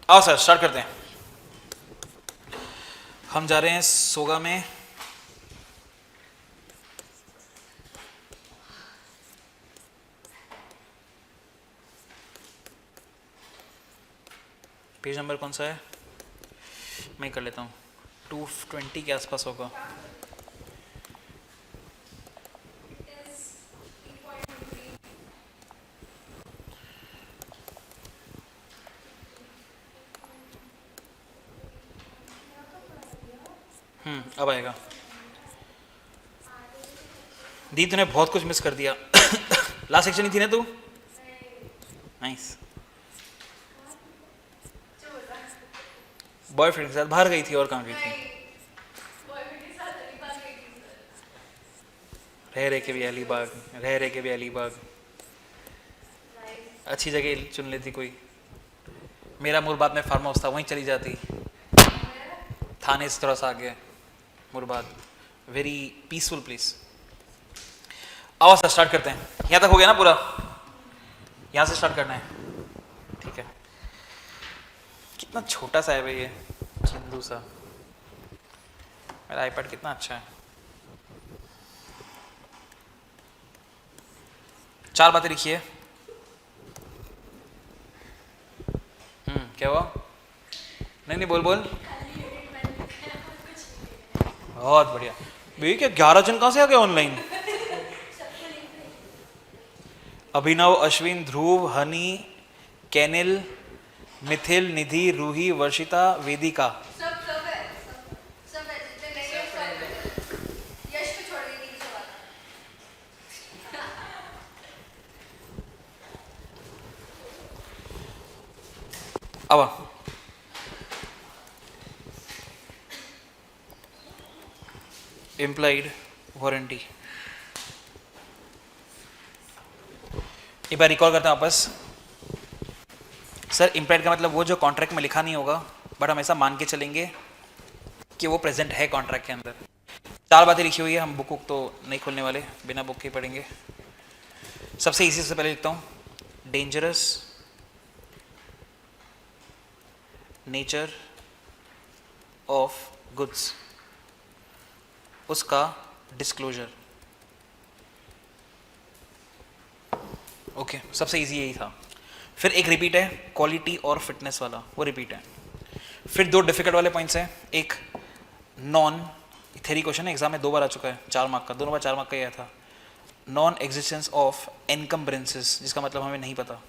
आओ sir start करते हैं। हम जा रहे हैं सोगा में। पेज नंबर कौन सा है, मैं कर लेता हूँ। 220 के आसपास होगा। अब आएगा। दी तूने बहुत कुछ मिस कर दिया। लास्ट सेक्शन ही थी ना तू। नाइस। बॉयफ्रेंड के साथ बाहर गई थी, और कहाँ गई थी? रह रहे के भी अलीबाग, रह रहे के भी अलीबाग। अच्छी जगह चुन लेती कोई। मेरा मुरबाद में फार्म हाउस था, वहीं चली जाती। थाने से थोड़ा सा आगे मुरबाद, वेरी पीसफुल प्लेस। आवाज से स्टार्ट करते हैं। यहाँ तक हो गया ना पूरा? यहाँ से स्टार्ट करना है, ठीक है। कितना छोटा सा है भाई ये चिंदू सा। मेरा आईपैड कितना अच्छा है। 4 बातें लिखिए। क्या हुआ? नहीं बोल बोल। बहुत बढ़िया भैया। क्या 11 जन कहाँ से आ गए ऑनलाइन? अभिनव, अश्विन, ध्रुव, हनी, कैनिल, मिथिल, निधि, रूही, वर्षिता, वेदिका। अब इम्प्लाइड वारंटी, एक बार रिकॉल करते हैं वापस। सर इम्प्लाइड का मतलब वो जो कॉन्ट्रैक्ट में लिखा नहीं होगा, बट हम ऐसा मान के चलेंगे कि वो प्रेजेंट है कॉन्ट्रैक्ट के अंदर। 4 बातें लिखी हुई है, हम बुक तो नहीं खोलने वाले, बिना बुक के पढ़ेंगे। सबसे इजी से पहले लिखता हूँ, डेंजरस नेचर ऑफ गुड्स, उसका डिस्क्लोजर। ओके, सबसे इजी यही था। फिर एक रिपीट है क्वालिटी और फिटनेस वाला, वो रिपीट है। फिर 2 डिफिकल्ट वाले पॉइंट्स हैं। एक नॉन थ्योरी क्वेश्चन है, एग्जाम में 2 बार आ चुका है, 4 मार्क का, दोनों बार 4 मार्क का ही आया था। नॉन एग्जिस्टेंस ऑफ एनकम्बरेंसेस, जिसका मतलब हमें नहीं पता।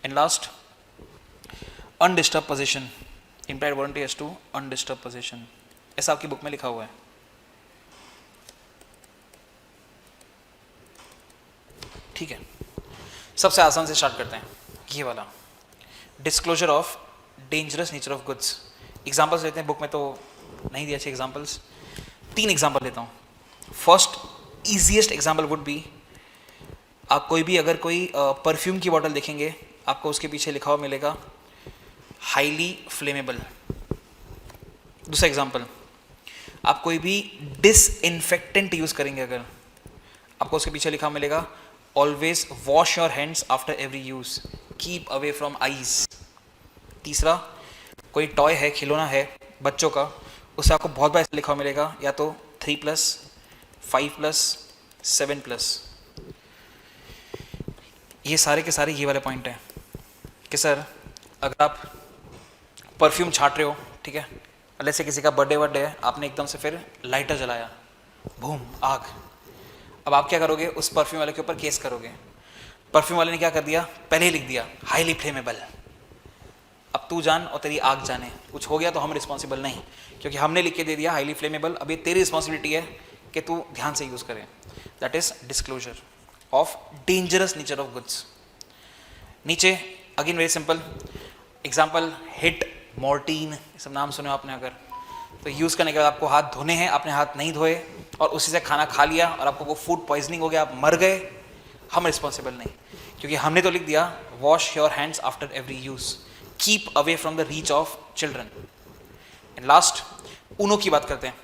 And last undisturb position, implied warranty as to undisturb position, ऐसा आपकी बुक में लिखा हुआ है। ठीक है, सबसे आसान से स्टार्ट करते हैं, ये वाला disclosure of dangerous nature of goods. Examples लेते हैं, बुक में तो नहीं दिए अच्छे एग्जाम्पल्स। 3 एग्जाम्पल लेता हूँ। First easiest example would be, आप कोई भी अगर कोई परफ्यूम की बॉटल देखेंगे, आपको उसके पीछे लिखा हुआ मिलेगा हाईली फ्लेमेबल। दूसरा एग्जाम्पल, आप कोई भी डिसइंफेक्टेंट यूज करेंगे, अगर आपको उसके पीछे लिखा मिलेगा always wash your hands after every use, keep away from eyes. तीसरा, कोई टॉय है, खिलौना है बच्चों का, उससे आपको बहुत बार लिखा हुआ मिलेगा या तो 3+, 5+, 7+। ये सारे के सारे ये वाले पॉइंट हैं कि सर अगर आप परफ्यूम छाट रहे हो, ठीक है, अलग से किसी का बर्थडे है, आपने एकदम से फिर लाइटर जलाया, बूम आग। अब आप क्या करोगे, उस परफ्यूम वाले के ऊपर केस करोगे। परफ्यूम वाले ने क्या कर दिया, पहले ही लिख दिया हाईली फ्लेमेबल। अब तू जान और तेरी आग जाने, कुछ हो गया तो हम रिस्पॉन्सिबल नहीं, क्योंकि हमने लिख के दे दिया हाईली फ्लेमेबल। अब ये तेरी रिस्पॉन्सिबिलिटी है कि तू ध्यान से यूज करे। That is disclosure of dangerous nature of goods. नीचे again very simple example, Hit, Mortein, ये सब नाम सुने आपने अगर, तो यूज़ करने के बाद आपको हाथ धोने हैं, आपने हाथ नहीं धोए और उसी से खाना खा लिया और आपको वो फूड पॉइजनिंग हो गया, आप मर गए, हम रिस्पॉन्सिबल नहीं, क्योंकि हमने तो लिख दिया wash your hands after every use, keep away from the reach of children. And last Uno की बात करते हैं।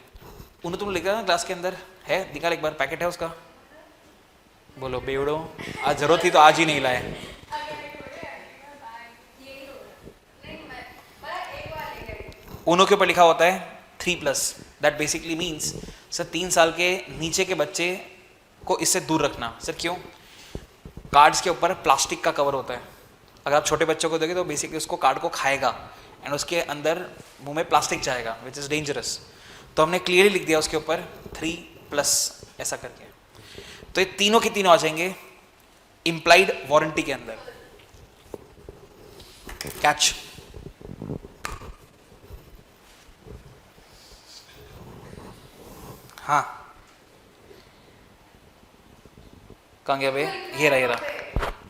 ऊनो तुम लिखा ना क्लास के अंदर है, निकाल एक बार, पैकेट है उसका। बोलो बेवड़ो, आज जरूरत थी तो आज ही नहीं लाए। उनों के ऊपर लिखा होता है 3+। दैट बेसिकली मीन्स सर 3 साल के नीचे के बच्चे को इससे दूर रखना। सर क्यों? कार्ड्स के ऊपर प्लास्टिक का कवर होता है, अगर आप छोटे बच्चों को दोगे तो बेसिकली उसको कार्ड को खाएगा एंड उसके अंदर मुंह में प्लास्टिक जाएगा विच इज़ डेंजरस। तो हमने क्लियरली लिख दिया उसके ऊपर 3+ ऐसा करके। तो ये तीनों के तीनों आ जाएंगे इंप्लाइड वारंटी के अंदर। कैच। हाँ कहाँ गया भाई? ये रहा।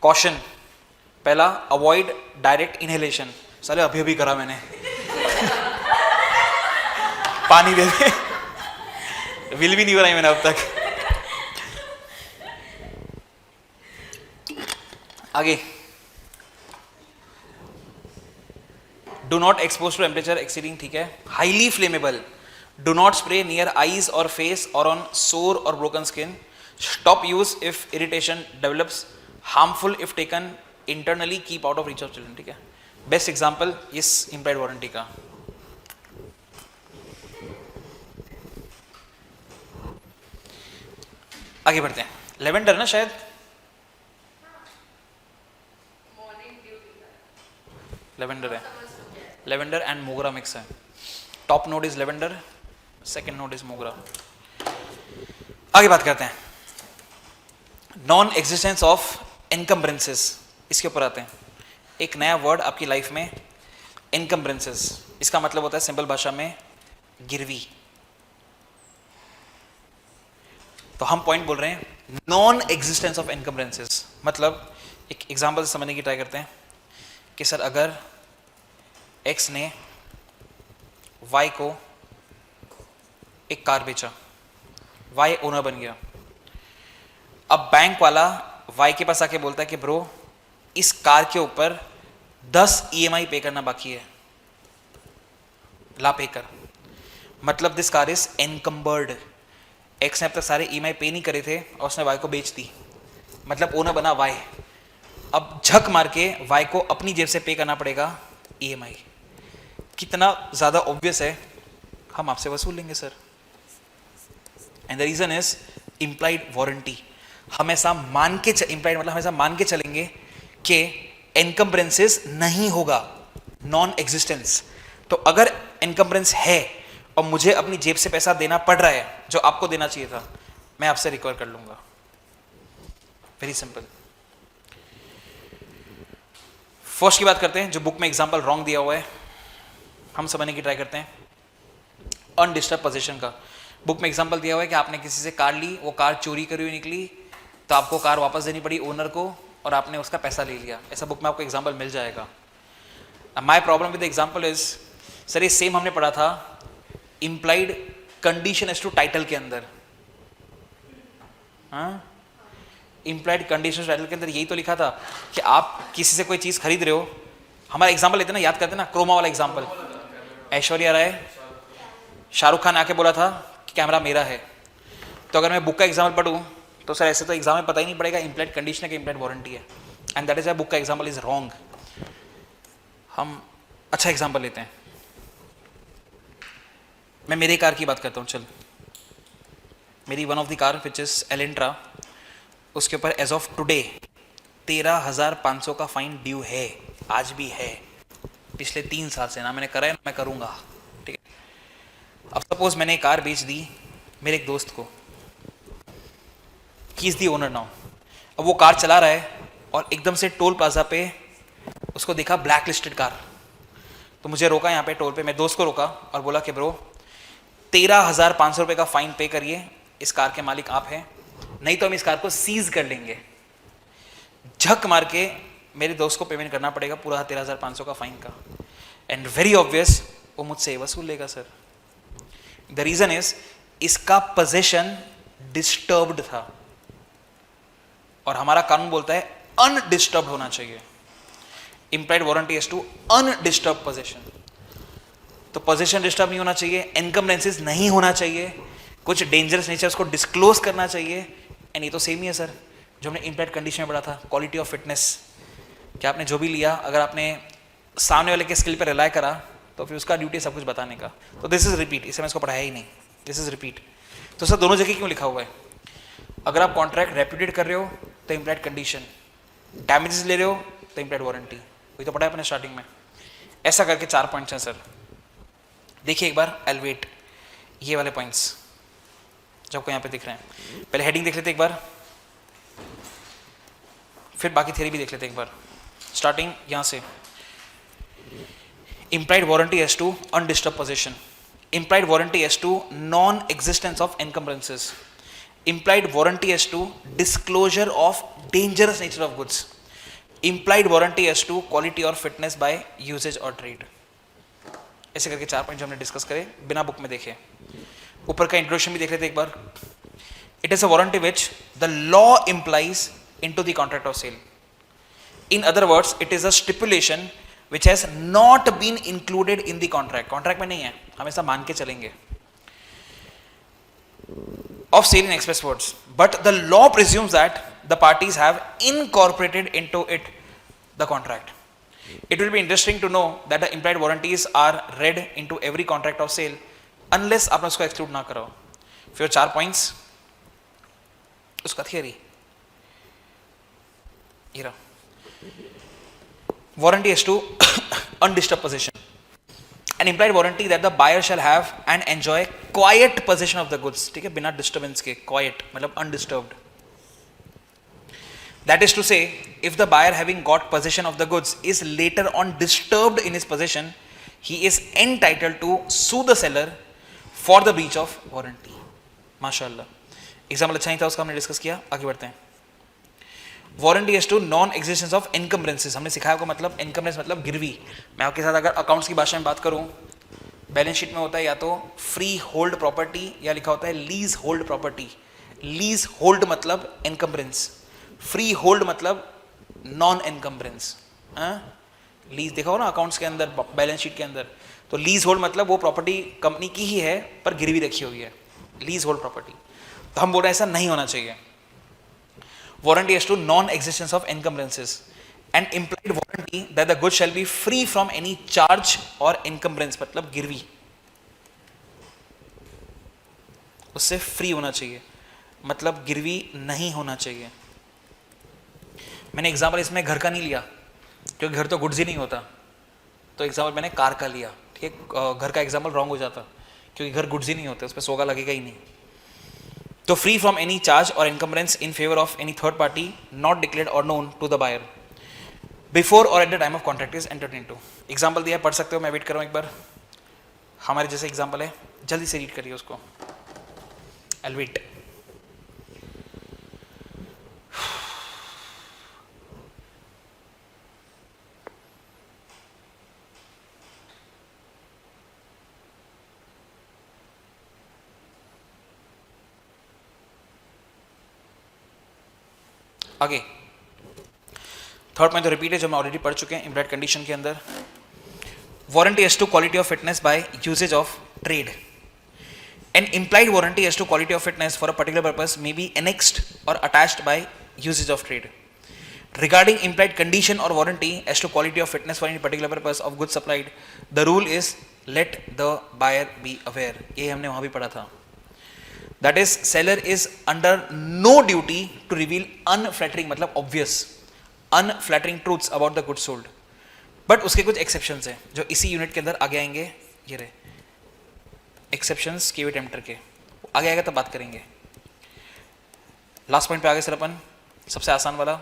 कॉशन पहला, अवॉइड डायरेक्ट इनहेलेशन। साले अभी अभी करा मैंने पानी दे दे, विल भी नहीं बनाई मैंने अब तक। आगे, do not expose to temperature exceeding, ठीक है। Highly flammable, do not spray near eyes और फेस और ऑन सोर और broken skin. Stop use if irritation develops, harmful if taken internally, keep out of reach of children, ठीक है। Best example इस implied warranty का। आगे बढ़ते हैं। लेवेंडर ना शायद, लेवेंडर है, लेवेंडर एंड मोगरा मिक्स है। Top note is lavender, second note is मोगरा। आगे बात करते हैं नॉन एग्जिस्टेंस ऑफ एनकम्ब्रेंसेस, इसके ऊपर आते हैं। एक नया वर्ड आपकी लाइफ में, एनकम्ब्रेंसेस। इसका मतलब होता है सिंपल भाषा में गिरवी। तो हम पॉइंट बोल रहे हैं नॉन एग्जिस्टेंस ऑफ एनकम्ब्रेंसेस। मतलब एक एग्जांपल समझने की ट्राई करते हैं कि सर अगर एक्स ने वाई को एक कार बेचा, वाई ओनर बन गया। अब बैंक वाला वाई के पास आके बोलता है कि ब्रो इस कार के ऊपर 10 EMI पे करना बाकी है, ला पे कर। मतलब दिस कार इज एनकम्बर्ड। एक्स ने अब तक सारे EMI पे नहीं करे थे और उसने वाई को बेच दी, मतलब ओनर बना वाई। अब झक मार के वाई को अपनी जेब से पे करना पड़ेगा EMI। कितना ज्यादा ऑब्वियस है, हम आपसे वसूल लेंगे sir. And the reason is implied warranty. हमेशा मान के इंप्लाइड मतलब हमेशा मान के चलेंगे कि एनकम्ब्रेंसेस नहीं होगा, नॉन एग्जिस्टेंस। तो अगर एनकम्ब्रेंस है और मुझे अपनी जेब से पैसा देना पड़ रहा है जो आपको देना चाहिए था, मैं आपसे रिकवर कर लूंगा। Very simple. फर्स्ट की बात करते हैं, जो बुक में एग्जांपल रॉन्ग दिया हुआ है, हम समझने की ट्राई करते हैं। अनडिस्टर्ब पोजीशन का बुक में एग्जांपल दिया हुआ है कि आपने किसी से कार ली, वो कार चोरी करी हुई निकली, तो आपको कार वापस देनी पड़ी ओनर को और आपने उसका पैसा ले लिया। ऐसा बुक में आपको एग्जांपल मिल जाएगा। My problem with example is, sir ये सेम हमने पढ़ा था implied condition as to title के अंदर। हाँ, इंप्लाइड कंडीशन टाइटल के अंदर यही तो लिखा था कि आप किसी से कोई चीज खरीद रहे हो। हमारा एग्जांपल लेते ना, याद करते ना, क्रोमा वाला एग्जांपल। ऐश्वर्या राय, शाहरुख खान आके बोला था कि कैमरा मेरा है। तो अगर मैं बुक का एग्जांपल पढ़ूं तो सर ऐसे तो एग्जाम में पता ही नहीं पड़ेगा इंप्लाइड कंडीशन है कि इंप्लाइड वारंटी है, एंड दैट इज बुक का एग्जांपल इज रॉन्ग। हम अच्छा एग्जांपल लेते हैं। मैं मेरी कार की बात करता हूँ। चल, मेरी one of the car which is Elantra, उसके ऊपर एज ऑफ टुडे 13,500 का फाइन ड्यू है, आज भी है, पिछले 3 साल से। ना मैंने करा है ना मैं करूँगा, ठीक है। अब सपोज मैंने कार बेच दी मेरे एक दोस्त को, he is the owner now. अब वो कार चला रहा है और एकदम से टोल प्लाजा पे उसको देखा ब्लैक लिस्टेड कार। तो मुझे रोका यहाँ पे टोल पे, मैं दोस्त को रोका और बोला कि ब्रो 13,500 रुपये का फाइन पे करिए, इस कार के मालिक आप हैं, नहीं तो हम इस कार को सीज कर लेंगे। झक मार के मेरे दोस्त को पेमेंट करना पड़ेगा पूरा 13,500 का फाइन का। एंड वेरी ऑब्वियस वो मुझसे वसूल लेगा सर। द रीजन इज इसका पोजेशन डिस्टर्ब्ड था और हमारा कानून बोलता है अनडिस्टर्ब होना चाहिए। Implied warranty is to undisturb possession. तो पोजेशन डिस्टर्ब नहीं होना चाहिए, एनकम्ब्रेंसेस नहीं होना चाहिए, कुछ डेंजरस नेचर उसको डिस्क्लोज करना चाहिए। एंड ये तो सेम ही है सर जो हमने इंप्लाइड कंडीशन में पढ़ा था, क्वालिटी ऑफ फिटनेस। क्या आपने जो भी लिया, अगर आपने सामने वाले के स्किल पर रिलाय करा तो फिर उसका ड्यूटी सब कुछ बताने का। तो दिस इज रिपीट, इसे मैं इसको पढ़ाया ही नहीं, दिस इज रिपीट। तो सर दोनों जगह क्यों लिखा हुआ है? अगर आप कॉन्ट्रैक्ट रेप्यूटेड कर रहे हो तो इम्प्लाइड कंडीशन, डैमेजेस ले रहे हो तो इम्प्लाइड वारंटी, वही तो पढ़ा है अपने स्टार्टिंग में। ऐसा करके 4 पॉइंट्स हैं सर। देखिए एक बार, आई वेट ये वाले पॉइंट्स जो आपको यहाँ पे दिख रहे हैं। पहले हेडिंग देख लेते एक बार, फिर बाकी थ्योरी भी देख लेते एक बार। स्टार्टिंग यहाँ से, implied warranty as to undisturbed possession, implied warranty as to non-existence of encumbrances, implied warranty as to disclosure of dangerous nature of goods, implied warranty as to quality or fitness by usage or trade। ऐसे करके 4 point जो हमने discuss करे बिना book में देखे। ऊपर का इंट्रोडक्शन भी देख लेते एक बार। It is a warranty which the law implies into the contract of sale. In other words, it is a stipulation which has not been included in the contract. Contract में नहीं है, हमेशा मान के चलेंगे। Of sale in express words, but the law presumes that the parties have incorporated into it the contract. It will be interesting to know that the implied warranties are read into every contract of sale unless आपने उसको exclude ना करो। फिर 4 points उसका theory ये रहा। Warranty as to undisturbed possession, an implied warranty that the buyer shall have and enjoy quiet possession of the goods, ठीक है, बिना disturbance के, quiet मतलब undisturbed। That is to say, if the buyer having got possession of the goods is later on disturbed in his possession, he is entitled to sue the seller for the breach of warranty। माशाल्लाह, example अच्छा ही था उसका, हमने discuss किया। आगे बढ़ते हैं। Warranty as to non existence of encumbrances, हमने सिखाया आपको मतलब इनकम्बरेंस मतलब गिरवी। मैं आपके साथ अगर अकाउंट्स की भाषा में बात करूं, बैलेंस शीट में होता है या तो फ्री होल्ड प्रॉपर्टी या लिखा होता है lease hold property. Lease hold मतलब इनकम्बरेंस, फ्री होल्ड मतलब नॉन इनकम्बरेंस। लीज देखा हो ना अकाउंट्स के अंदर, बैलेंस शीट के अंदर, तो लीज होल्ड मतलब वो प्रॉपर्टी कंपनी की ही है पर गिरवी रखी हुई है, लीज होल्ड प्रॉपर्टी। तो हम बोल रहे हैं ऐसा नहीं होना चाहिए। Warranty as to non-existence of encumbrances, and implied warranty that the goods shall be free from any charge or encumbrance मतलब गिरवी, उससे फ्री होना चाहिए मतलब गिरवी नहीं होना चाहिए। मैंने एग्जाम्पल इसमें घर का नहीं लिया क्योंकि घर तो गुड्स ही नहीं होता, तो एग्जाम्पल मैंने कार का लिया, ठीक है। घर का एग्जाम्पल रॉन्ग हो जाता क्योंकि घर गुड्स ही नहीं होते, उस पर सोगा लगेगा ही नहीं। तो फ्री फ्रॉम एनी चार्ज और encumbrance in favour of any third party not declared और known to the buyer before और at the time of contract is entered into. Example दिया, पढ़ सकते हो, मैं वेट कर रहा हूँ एक बार। हमारे जैसे एग्जाम्पल है, जल्दी से रीड करिए उसको, आई विल वेट। आगे थर्ड पॉइंट तो रिपीट है जो मैं ऑलरेडी पढ़ चुके हैं इम्प्लाइड कंडीशन के अंदर। Warranty as to quality of fitness by usage of trade. An implied warranty as to quality of fitness for a particular purpose may be annexed और attached by usage of trade. Regarding implied condition or warranty as to quality of fitness for any particular purpose of goods supplied, the rule is let the buyer be aware। ये हमने वहाँ भी पढ़ा था। That is, seller is under no duty to reveal unflattering मतलब obvious unflattering truths about the goods sold। But उसके कुछ exceptions हैं जो इसी यूनिट के अंदर आगे आएंगे। ये रहे exceptions केवी टेम्पटर के, आगे आएगा तब बात करेंगे। लास्ट पॉइंट पे आगे सर अपन, सबसे आसान वाला,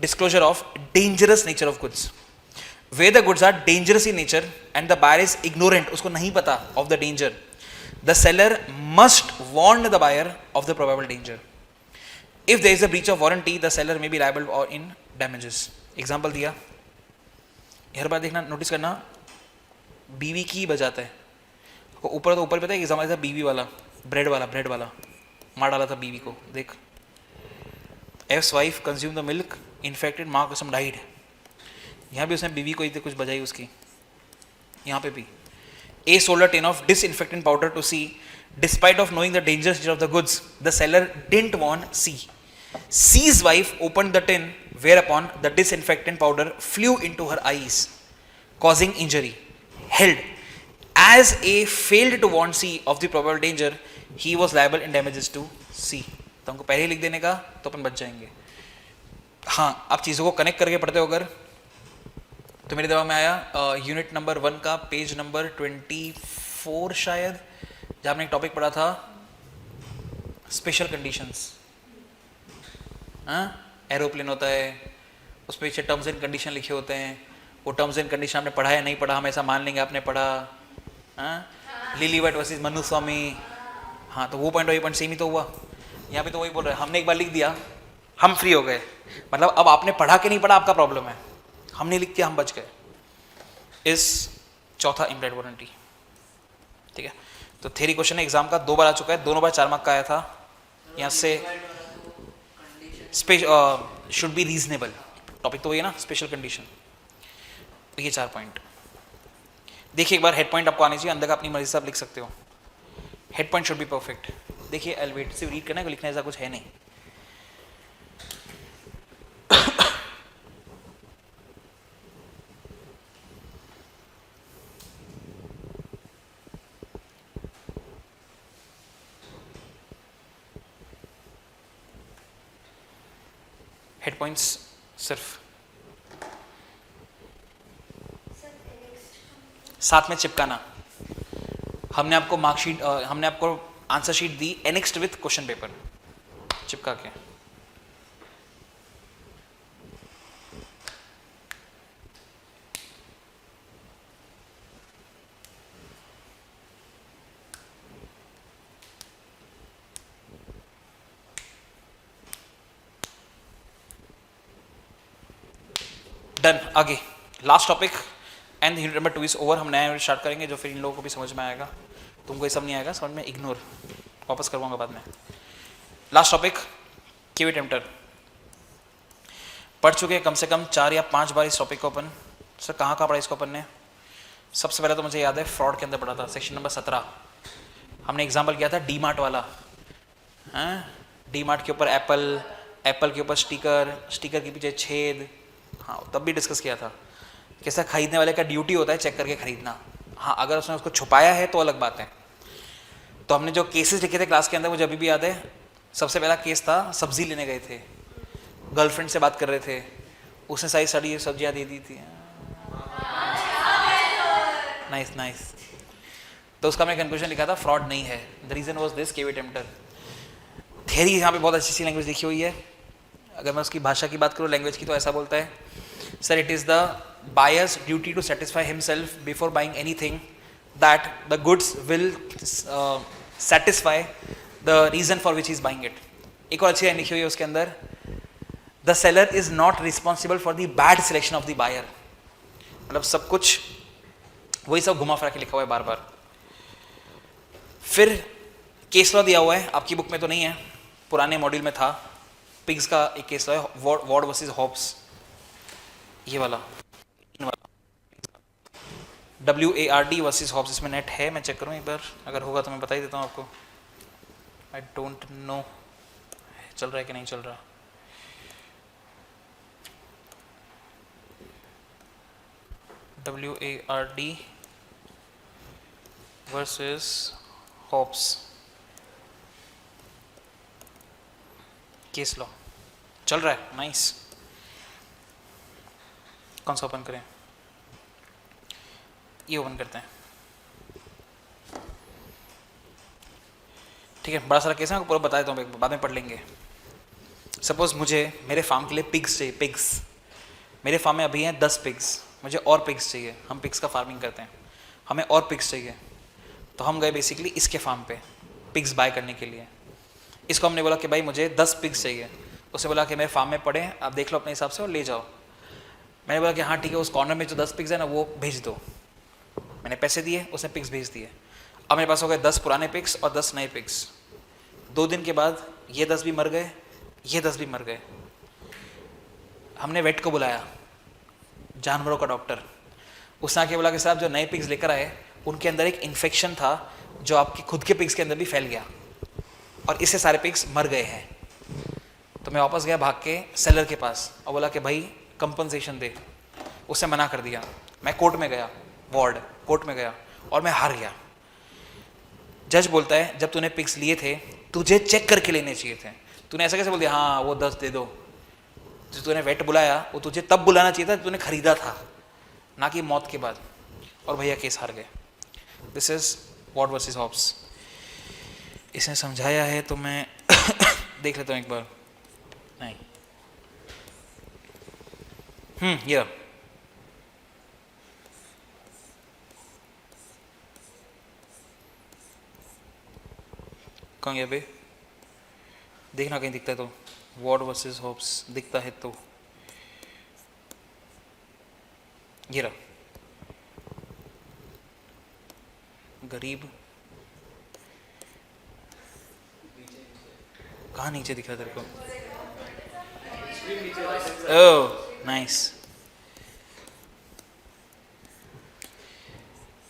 disclosure of dangerous nature of goods। Where the goods are dangerous in nature and the buyer is ignorant, उसको नहीं पता of the danger, the seller must warn the buyer of the probable danger। If there is a breach of warranty, the seller may be liable or in damages। Example दिया, हर बार देखना, notice करना, बीवी की बजाता है ऊपर, तो ऊपर पता है एग्जाम्पल था बीवी वाला, ब्रेड वाला मार डाला था बीवी को, देख। F's wife consumed the milk, infected, माँ कसम डाइड। यहाँ भी उसने बीवी को ही कुछ बजाई उसकी, यहाँ पे भी। A sold a tin of disinfectant powder to C, despite of knowing the dangerous nature of the goods, the seller didn't warn C। C's wife opened the tin, whereupon the disinfectant powder flew into her eyes, causing injury, held As A failed to warn C of the probable danger, he was liable in damages to C. तो हमको पहले ही लिख देने का तो अपन बच जाएंगे. हाँ, आप चीज़ों को कनेक्ट करके पढ़ते हो अगर, तो मेरे दिमाग में आया यूनिट नंबर 1 का पेज नंबर 24 शायद, जहाँ हमने एक टॉपिक पढ़ा था स्पेशल कंडीशंस. हाँ, एरोप्लेन होता है, उस पर पीछे टर्म्स एंड कंडीशन लिखे होते हैं. वो टर्म्स एंड कंडीशन आपने पढ़ा या नहीं पढ़ा, हम ऐसा मान लेंगे आपने पढ़ा. लिली वाइट वर्सेस मनु स्वामी. हाँ, तो वो पॉइंट और ये पॉइंट सेम ही तो हुआ. यहाँ पे तो वही बोल रहे हैं, हमने एक बार लिख दिया, हम फ्री हो गए. मतलब अब आपने पढ़ा कि नहीं पढ़ा आपका प्रॉब्लम है, हमने लिख दिया, हम बच गए. इस चौथा इम्प्लाइड वारंटी. ठीक है, तो थ्योरी क्वेश्चन एग्जाम का 2 बार आ चुका है, दोनों बार 4 मार्क का आया था. यहाँ से शुड बी रीजनेबल, टॉपिक तो वही है ना, स्पेशल कंडीशन. ये 4 पॉइंट देखिए. एक बार हेड पॉइंट आपको आनी चाहिए, अंदर का अपनी मर्जी से आप लिख सकते हो. Head point should be perfect. देखिए एलिवेट सिर्फ रीड करना है, लिखना ऐसा कुछ है नहीं. हेड पॉइंट्स सिर्फ साथ में चिपकाना. हमने आपको मार्कशीट, हमने आपको answer sheet the annexed with question paper, चिपका के. डन. आगे last topic and unit number 2 is over. हम नया यूनिट स्टार्ट करेंगे जो फिर इन लोगों को भी समझ में आएगा. तुमको ये सब नहीं आएगा समझ में, इग्नोर, वापस करवाऊंगा बाद में. Last topic Q tempter. पढ़ चुके हैं कम से कम 4 या 5 बार इस टॉपिक को अपन. सर कहाँ पढ़ा इसको अपन ने? सबसे पहले तो मुझे याद है फ्रॉड के अंदर पढ़ा था, सेक्शन नंबर 17. हमने एग्जाम्पल किया था डी मार्ट वाला. डी मार्ट के ऊपर एप्पल, एप्पल के ऊपर स्टिकर, स्टिकर के पीछे छेद. हाँ, तब भी डिस्कस किया था कैसा खरीदने वाले का ड्यूटी होता है चेक करके खरीदना. हाँ, अगर उसने उसको छुपाया है तो अलग बात है. तो हमने जो केसेस लिखे थे क्लास के अंदर, मुझे अभी भी याद है. सबसे पहला केस था, सब्जी लेने गए थे, गर्लफ्रेंड से बात कर रहे थे, उसने सारी सड़ी सब्जियां दे दी थी. Nice nice. तो उसका मैं कंक्लूजन लिखा था फ्रॉड नहीं है. The reason was this caveat emptor. Theory यहाँ पे बहुत अच्छी सी लैंग्वेज लिखी हुई है. अगर मैं उसकी भाषा की बात करूँ, लैंग्वेज की, तो ऐसा बोलता है, sir it is the buyer's duty to satisfy himself before buying anything that the goods will satisfy the reason for which is buying it. एक और अच्छी लाइन लिखी हुई है उसके अंदर, the seller is not responsible for the bad selection of the buyer. मतलब सब कुछ वही सब घुमा फिरा के लिखा हुआ है बार बार. फिर केस लॉ दिया हुआ है, आपकी बुक में तो नहीं है, पुराने मॉड्यूल में था. पिग्स का एक केस लॉ है, वार्ड वर्सेस हॉब्स, ये वाला WARD वर्सेस हॉब्स. इसमें नेट है, मैं चेक करूँ एक बार, अगर होगा तो मैं बता ही देता हूँ आपको. आई डोंट नो चल रहा है कि नहीं चल रहा. WARD versus Hobbs case law चल रहा है. नाइस. कौन सा ओपन करें? ये ओपन करते हैं. ठीक है, बड़ा सारा केस है, आपको पूरा बता देता हूँ, बाद में पढ़ लेंगे. सपोज मुझे मेरे फार्म के लिए पिग्स चाहिए. पिग्स मेरे फार्म में अभी हैं 10 पिग्स, मुझे और पिग्स चाहिए. हम पिग्स का फार्मिंग करते हैं, हमें और पिग्स चाहिए. तो हम गए बेसिकली इसके फार्म पे पिग्स बाय करने के लिए. इसको हमने बोला कि भाई मुझे 10 पिग्स चाहिए. उसे बोला कि मेरे फार्म में पड़े, आप देख लो अपने हिसाब से और ले जाओ. मैंने बोला कि हाँ ठीक है, उस कॉर्नर में जो 10 पिग्स है ना वो भेज दो. मैंने पैसे दिए, उसने पिग्स भेज दिए. अब मेरे पास हो गए 10 पुराने पिग्स और 10 नए पिग्स. 2 दिन के बाद ये 10 भी मर गए, ये 10 भी मर गए. हमने वेट को बुलाया, जानवरों का डॉक्टर. उसने आके बोला कि साहब जो नए पिग्स लेकर आए उनके अंदर एक इन्फेक्शन था जो आपके खुद के पिग्स के अंदर भी फैल गया और इससे सारे पिग्स मर गए हैं. तो मैं वापस गया भाग के सेलर के पास और बोला कि भाई कंपनसेशन दे. उसने मना कर दिया. मैं कोर्ट में गया, वार्ड कोर्ट में गया. और मैं हार गया। जज बोलता है जब तूने पिक्स लिए थे तुझे चेक करके लेने चाहिए थे, तूने ऐसा कैसे बोल दिया हाँ वो 10 दे दो। जो तूने वेट बुलाया वो तुझे तब बुलाना चाहिए था तूने खरीदा था, ना कि मौत के बाद। और भैया केस हार गए। This is Ward versus Hobbs. इसने समझाया है तो मैं देख लेता हूँ एक बार। नहीं ये कहाँ गया बे, देखना कहीं दिखता है तो। वॉर्ड वर्सेस हॉब्स दिखता है तो ये रहा। गरीब कहाँ नीचे दिख रहा तेरे को? Oh nice.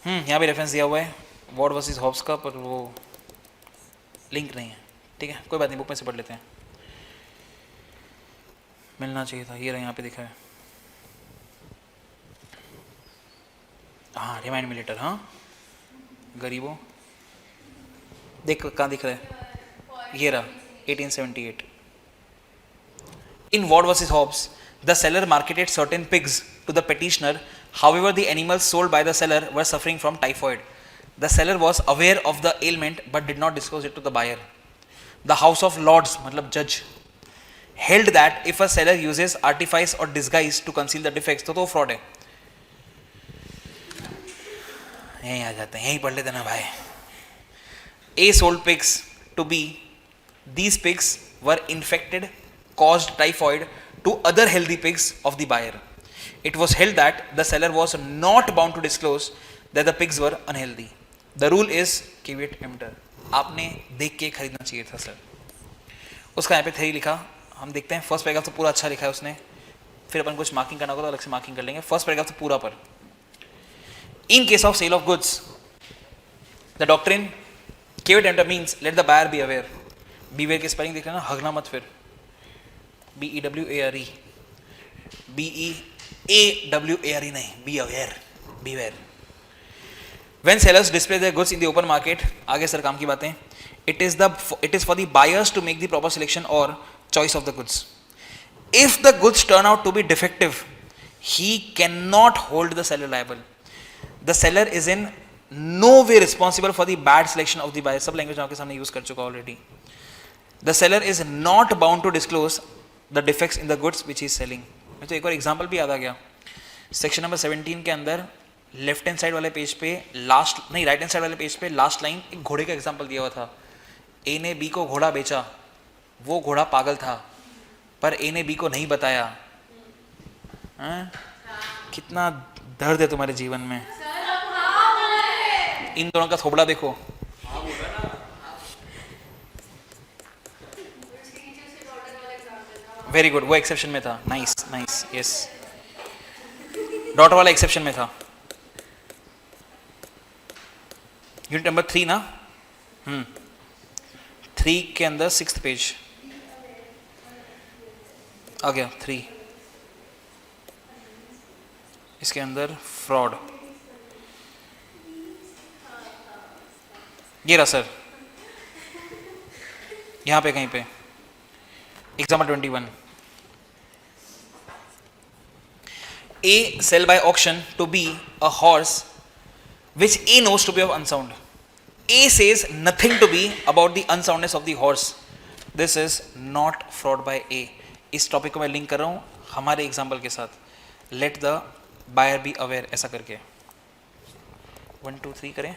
यहाँ भी रेफरेंस दिया हुआ है वॉर्ड वर्सेस हॉब्स का, पर वो लिंक नहीं है। ठीक है कोई बात नहीं, बुक में से पढ़ लेते हैं। मिलना चाहिए था, ये रहा यहाँ पे दिखा है। हाँ रिमाइंड मी लेटर। हाँ गरीबों देख कहाँ दिख रहा है, ये रहा 1878। In Ward versus Hobbes, the seller marketed certain pigs to the petitioner. However, the animals sold by the seller were suffering from typhoid. The seller was aware of the ailment but did not disclose it to the buyer. The House of Lords, मतलब judge, held that if a seller uses artifice or disguise to conceal the defects, तो fraud है। यहीं आ जाते हैं, यहीं पढ़ लेते ना भाई। A sold pigs to B. These pigs were infected, caused typhoid to other healthy pigs of the buyer. It was held that the seller was not bound to disclose that the pigs were unhealthy. The rule is caveat emptor. आपने देख के खरीदना चाहिए था sir. उसका यहाँ पे theory लिखा, हम देखते हैं। फर्स्ट पैराग्राफ तो पूरा अच्छा लिखा है उसने, फिर अपन कुछ मार्किंग करना होगा तो अलग से मार्किंग कर लेंगे। फर्स्ट पैराग्राफ तो पूरा पर। In case of sale of goods, the doctrine caveat emptor means let the buyer be aware. Beware की स्पेलिंग देख लेना, हगना मत फिर। BEWARE, BEAWARE नहीं, be aware, beware. When sellers display their goods in the open market, आगे sir काम की बातें, it is for the buyers to make the proper selection or choice of the goods. If the goods turn out to be defective, he cannot hold the seller liable. The seller is in no way responsible for the bad selection of the buyer. सब language आपके सामने use कर चुका already. The seller is not bound to disclose the defects in the goods which he is selling. मैं तो एक और example भी याद आ गया। सेक्शन नंबर 17 के अंदर लेफ्ट हैंड साइड वाले पेज पे लास्ट नहीं राइट हैंड साइड वाले पेज पे लास्ट लाइन एक घोड़े का एग्जांपल दिया हुआ था। ए ने बी को घोड़ा बेचा, वो घोड़ा पागल था पर ए ने बी को नहीं बताया। कितना दर्द है तुम्हारे जीवन में। इन दोनों का थोबड़ा देखो। वेरी गुड, वो एक्सेप्शन में था। नाइस नाइस, यस डॉटर वाला एक्सेप्शन में था। यूनिट नंबर 3 ना, 3 के अंदर 6th पेज आ गया। 3 इसके अंदर फ्रॉड, ये रहा सर यहां पे कहीं पे example 21। A sell by auction to B a horse which A knows to be of unsound. A says nothing to B about the unsoundness of the horse. This is not fraud by A. इस topic को मैं link कर रहा हूँ हमारे example के साथ। Let the buyer be aware, ऐसा करके 1 2 3 करें।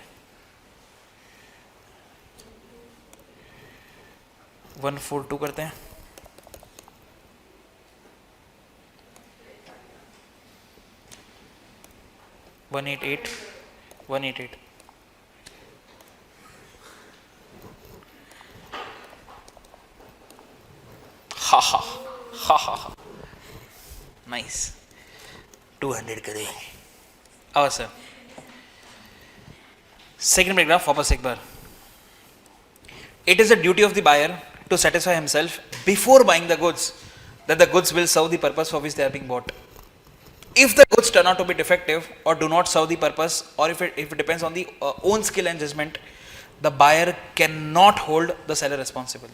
1 4 2 करते हैं। वन एट एट हा हा हा हा हा नाइस 200 करे। अब सर सेकेंड पैराग्राफ वापस एक बार। It is the duty of the buyer to satisfy himself before buying the goods that the goods will serve the purpose for which they are being bought. if the goods turn out to be defective or do not serve the purpose, or if it depends on the own skill and judgment, the buyer cannot hold the seller responsible.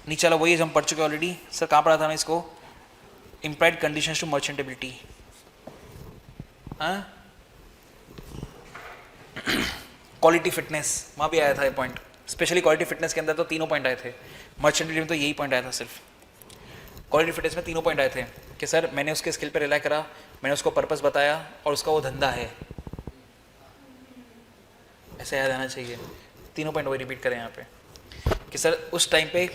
नीचे वाला वही हम पढ़ चुके already. Sir कहाँ पढ़ा था मैं इसको? Implied conditions to merchantability. हाँ, क्वालिटी फिटनेस, वहाँ भी आया था ये पॉइंट. स्पेशली क्वालिटी फिटनेस के अंदर तो तीनों पॉइंट आए थे. मर्चेंटिलिटी में तो यही पॉइंट आया था सिर्फ. क्वालिटी फिटनेस में तीनों पॉइंट आए थे कि सर मैंने उसके स्किल पे रिलाई करा, मैंने उसको पर्पस बताया और उसका वो धंधा है. ऐसा याद आना चाहिए. तीनों पॉइंट वही रिपीट करें यहाँ पे कि सर उस टाइम पे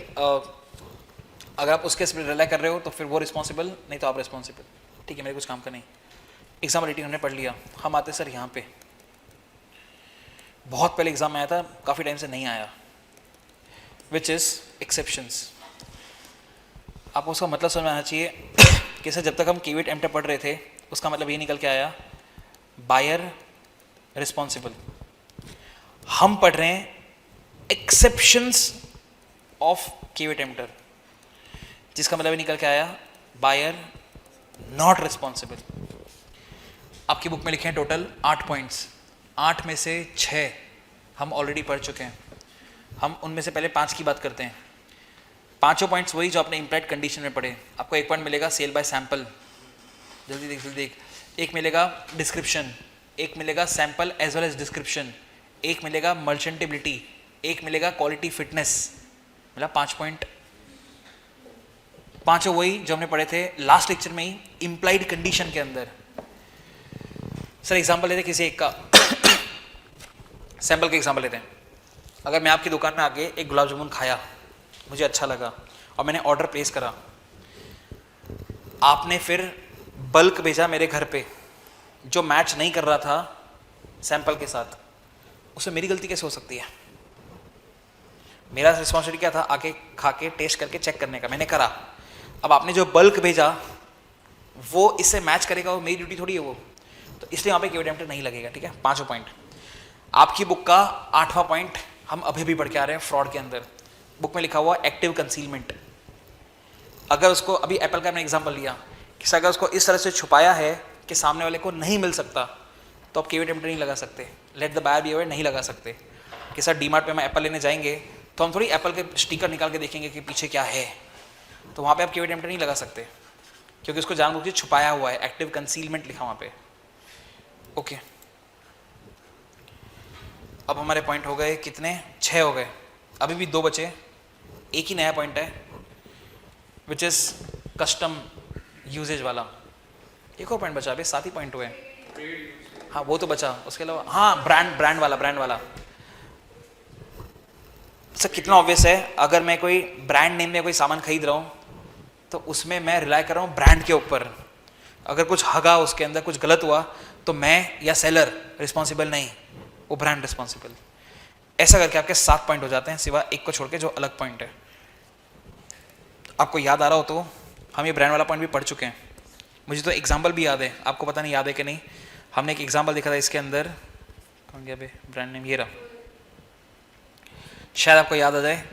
अगर आप उसके पे रिलाई कर रहे हो तो फिर वो रिस्पॉन्सिबल, नहीं तो आप रिस्पॉन्सिबल. ठीक है, मेरे कुछ काम का नहीं. एग्जाम 18 हमने पढ़ लिया. हम आते सर यहाँ पे, बहुत पहले एग्जाम में आया था, काफ़ी टाइम से नहीं आया, विच इज़ एक्सेप्शंस. आपको उसका मतलब समझ में आना चाहिए कि सर जब तक हम केविट एमटेक पढ़ रहे थे उसका मतलब ये निकल के आया बायर रिस्पॉन्सिबल. हम पढ़ रहे हैं एक्सेप्शंस ऑफ केविट एमटेक, जिसका मतलब ये निकल के आया बायर नॉट रिस्पॉन्सिबल. आपकी बुक में लिखे हैं टोटल 8 पॉइंट्स. 8 में से 6 हम ऑलरेडी पढ़ चुके हैं. हम उनमें से पहले 5 की बात करते हैं. पांचों पॉइंट्स वही जो आपने इम्प्लाइड कंडीशन में पढ़े. आपको एक पॉइंट मिलेगा सेल बाय सैंपल, जल्दी देख. एक मिलेगा डिस्क्रिप्शन, एक मिलेगा sample as well as description, एक मिलेगा मर्चेंटेबिलिटी, एक मिलेगा क्वालिटी फिटनेस. मिला 5 पॉइंट. पांचों वही जो हमने पढ़े थे लास्ट लेक्चर में ही इम्प्लाइड कंडीशन के अंदर. सर एग्जाम्पल लेते किसी एक का सैंपल का एग्जाम्पल लेते हैं. अगर मैं आपकी दुकान में आके एक गुलाब जामुन खाया, मुझे अच्छा लगा और मैंने ऑर्डर प्लेस करा, आपने फिर बल्क भेजा मेरे घर पे जो मैच नहीं कर रहा था सैंपल के साथ, उसमें मेरी गलती कैसे हो सकती है? मेरा रिस्पॉन्सिबिलिटी क्या था? आके खा के टेस्ट करके चेक करने का. मैंने करा. अब आपने जो बल्क भेजा वो इससे मैच करेगा, वो मेरी ड्यूटी थोड़ी है वो. तो इसलिए वहाँ पे केविट एमटेक नहीं लगेगा. ठीक है, 5 पॉइंट. आपकी बुक का 8वां पॉइंट हम अभी भी पढ़ के आ रहे हैं फ्रॉड के अंदर. बुक में लिखा हुआ एक्टिव कंसीलमेंट. अगर उसको, अभी एप्पल का मैंने एग्जांपल लिया कि अगर उसको इस तरह से छुपाया है कि सामने वाले को नहीं मिल सकता, तो आप केविट एमटेक नहीं लगा सकते. Let the buyer be aware नहीं लगा सकते. कि सर डीमार्ट पे हम एप्पल लेने जाएंगे तो हम थोड़ी एप्पल के स्टिकर निकाल के देखेंगे कि पीछे क्या है, तो वहाँ पे आप केविट एमटेक नहीं लगा सकते क्योंकि उसको जानबूझ के छुपाया हुआ है. एक्टिव कंसीलमेंट लिखा वहाँ पे. ओके, अब हमारे पॉइंट हो गए कितने? 6 हो गए. अभी भी 2 बचे. एक ही नया पॉइंट है विच इज कस्टम यूजेज वाला. एक और पॉइंट बचा. अभी 7 ही पॉइंट हुए. हाँ वो तो बचा. उसके अलावा हाँ ब्रांड वाला. सर कितना ऑब्वियस है, अगर मैं कोई ब्रांड नेम में कोई सामान खरीद रहा हूँ तो उसमें मैं रिलाई कर रहा हूँ ब्रांड के ऊपर. अगर कुछ हगा उसके अंदर, कुछ गलत हुआ तो मैं या सेलर रिस्पॉन्सिबल नहीं, वो ब्रांड रिस्पॉन्सिबल. ऐसा करके आपके 7 पॉइंट हो जाते हैं, सिवा एक को छोड़ के जो अलग पॉइंट है. आपको याद आ रहा हो तो हम ये ब्रांड वाला पॉइंट भी पढ़ चुके हैं. मुझे तो एग्जाम्पल भी याद है, आपको पता नहीं याद है कि नहीं. हमने एक एग्जाम्पल देखा था इसके अंदर. कौन गया भाई ब्रांड नेम? ये रहा, शायद आपको याद आ जाए.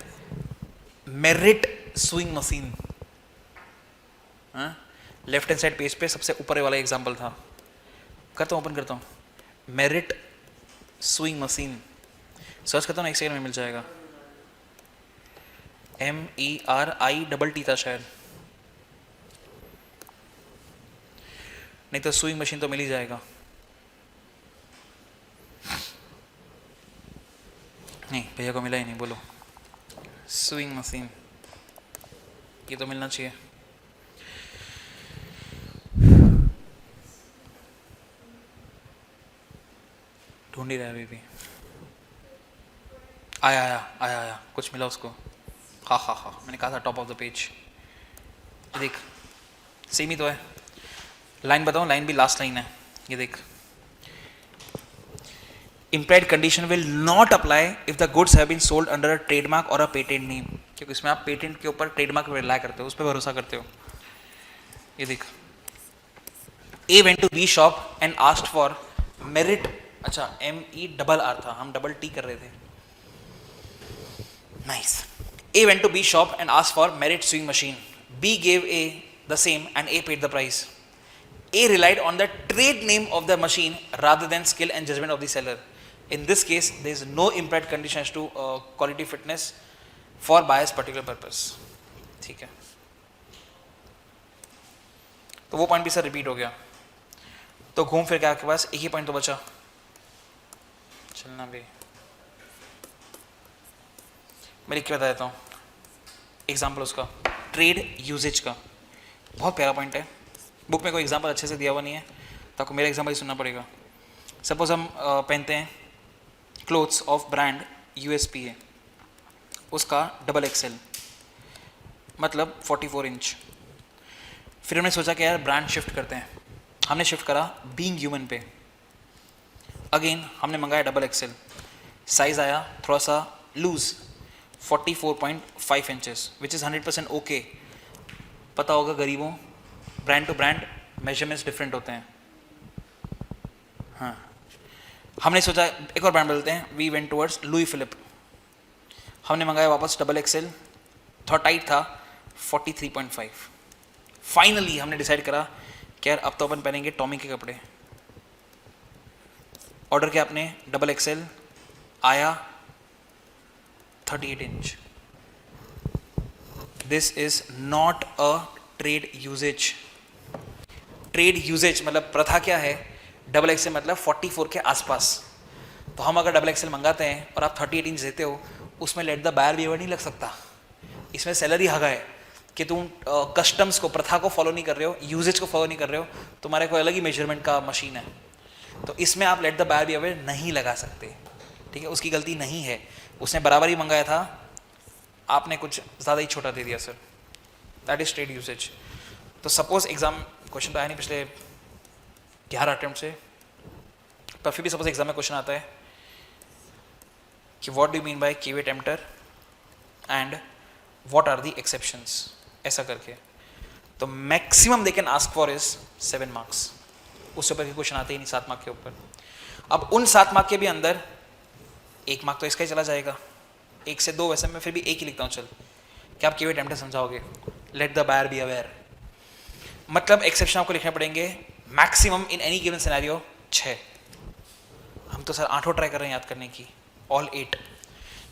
Merit swing machine. Left hand side page पे सबसे ऊपर वाला एग्जाम्पल था. करता हूँ, ओपन करता हूँ. मेरिट स्विंग मशीन सर्च करता हूँ, एक सेकंड में मिल जाएगा. MERITT था शायद, नहीं तो स्विंग मशीन तो मिल ही जाएगा. नहीं भैया को मिला ही नहीं. बोलो स्विंग मशीन, ये तो मिलना चाहिए. ढूंढ ही रहा है अभी भी. आया कुछ मिला उसको. हाँ मैंने कहा था टॉप ऑफ द पेज. देख सेम ही तो है. लाइन बताऊँ? लाइन भी लास्ट लाइन है. ये देख, implied condition will not apply if the goods have been sold under a trademark or a patent name. क्योंकि इसमें आप पेटेंट के ऊपर, ट्रेडमार्क पे रिलाई करते हो, उस पर भरोसा करते हो. ये देख, A went to B shop and asked for merit. अच्छा MERR था, हम डबल T कर रहे थे. Nice. A went to B shop and asked for merit sewing machine. B gave A the same and A paid the price. A relied on the trade name of the machine rather than skill and judgment of the seller. In this case, there is no implied condition as to quality fitness for buyer's particular purpose. ठीक है, तो वो point भी sir repeat हो गया. तो घूम फिर के आपके पास एक ही पॉइंट तो बचा, चलना भी. मैं लिख के बता देता हूँ एग्जाम्पल उसका, ट्रेड यूजेज का. बहुत प्यारा पॉइंट है, बुक में कोई एग्जाम्पल अच्छे से दिया हुआ नहीं है तो आपको मेरा एग्जाम्पल ही सुनना पड़ेगा. सपोज हम पहनते हैं क्लोथ्स ऑफ ब्रांड यूएसपी है, उसका डबल एक्सएल मतलब 44 इंच. फिर हमने सोचा कि यार ब्रांड शिफ्ट करते हैं, हमने शिफ्ट करा बीइंग ह्यूमन पे. अगेन हमने मंगाया डबल एक्सएल, साइज आया थोड़ा सा loose 44.5 inches which is 100% okay. पता होगा गरीबों, brand to brand measurements different होते हैं. हाँ, हमने सोचा एक और ब्रांड बदलते हैं, we went towards Louis Philippe. हमने मंगाया वापस डबल एक्सएल, थोड़ा टाइट था 43.5. फाइनली हमने डिसाइड करा कि यार अब तो अपन पहनेंगे टॉमी के कपड़े. ऑर्डर किया आपने डबल एक्सएल, आया 38 inch. This is not a trade usage. Trade usage मतलब प्रथा क्या है, डबल एक्सएल मतलब 44 के आसपास. तो हम अगर डबल एक्सएल मंगाते हैं और आप 38 इंच देते हो, उसमें लेट द बायर बिहेवियर नहीं लग सकता. इसमें सैलरी हगा है कि तुम कस्टम्स को, प्रथा को फॉलो नहीं कर रहे हो, यूजेज को फॉलो नहीं कर रहे हो, तुम्हारे कोई अलग ही मेजरमेंट का मशीन है. तो इसमें आप लेट द बायर बिहेवियर नहीं लगा सकते. ठीक है, उसकी गलती नहीं है, उसने बराबर ही मंगाया था, आपने कुछ ज़्यादा ही छोटा दे दिया sir. That is trade usage. तो सपोज एग्जाम क्वेश्चन तो आया नहीं पिछले 11 अटेम्प्ट से, पर फिर भी सपोज एग्जाम में क्वेश्चन आता है कि what do you mean by caveat emptor and what are the exceptions, ऐसा करके. तो maximum they can ask for is 7 marks. उससे ऊपर के क्वेश्चन आते ही नहीं 7 मार्क के ऊपर. अब उन 7 मार्क के भी अंदर 1 मार्क तो इसका ही चला जाएगा, 1 से 2 वैसे मैं फिर भी 1 ही लिखता हूँ. चल, क्या आप केवे टेम्पटर समझाओगे, let the buyer be aware. मतलब एक्सेप्शन आपको लिखने पड़ेंगे maximum in any given scenario 6. हम तो सर 8 ट्राई कर रहे हैं याद करने की, ऑल 8,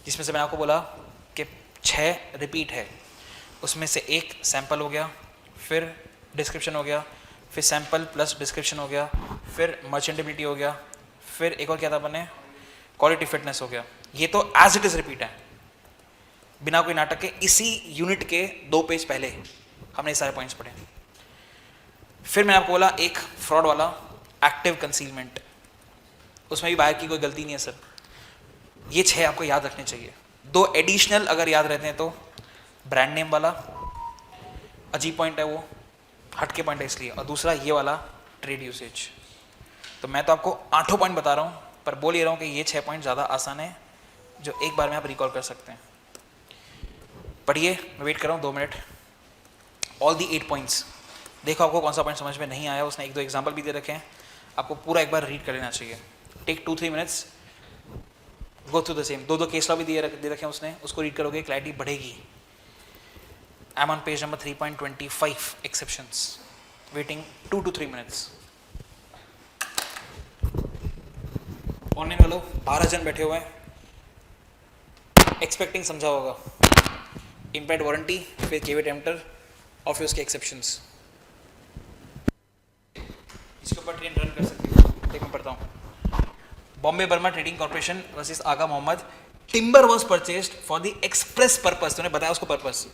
जिसमें से मैंने आपको बोला कि 6 रिपीट है. उसमें से 1 सैंपल हो गया, फिर डिस्क्रिप्शन हो गया, फिर सैंपल प्लस डिस्क्रिप्शन हो गया, फिर मर्चेंटेबिलिटी हो गया, फिर एक और क्या था बने, क्वालिटी फिटनेस हो गया. ये तो एज इट इज रिपीट है, बिना कोई नाटक के. इसी यूनिट के 2 पेज पहले हमने सारे पॉइंट्स पढ़े. फिर मैंने आपको बोला एक फ्रॉड वाला, एक्टिव कंसीलमेंट, उसमें भी बायर की कोई गलती नहीं है सर. ये 6 आपको याद रखने चाहिए. 2 एडिशनल अगर याद रहते हैं तो ब्रांड नेम वाला अजीब पॉइंट है, वो हटके पॉइंट है इसलिए, और दूसरा ये वाला ट्रेड यूसेज. तो मैं तो आपको 8 पॉइंट बता रहा हूँ, पर बोल ये रहा हूँ कि ये 6 पॉइंट ज़्यादा आसान है जो एक बार में आप रिकॉल कर सकते हैं. पढ़िए, मैं वेट कर रहा हूँ 2 मिनट. All the 8 points. देखो आपको कौन सा पॉइंट समझ में नहीं आया. उसने 1-2 एग्जाम्पल भी दे रखे हैं, आपको पूरा एक बार रीड कर लेना चाहिए. Take 2-3 minutes, go through the same. 2-2 case law भी दे रखे हैं उसने, उसको रीड करोगे क्लैरिटी बढ़ेगी. I am on page number 3.25, exceptions. Waiting 2 to 3 minutes. Online वालों 12 जन बैठे हुए हैं, एक्सपेक्टिंग समझा होगा. इम्प्लाइड वारंटी, फिर केवे टेम्पटर और फिर उसके एक्सेप्शंस. इसके ऊपर ट्रेन रन कर सकती हूँ. देख मैं पढ़ता हूँ. Bombay Burma trading corporation versus Agha Mohammad. Timber was purchased for the express purpose, तुमने बताया उसको purpose,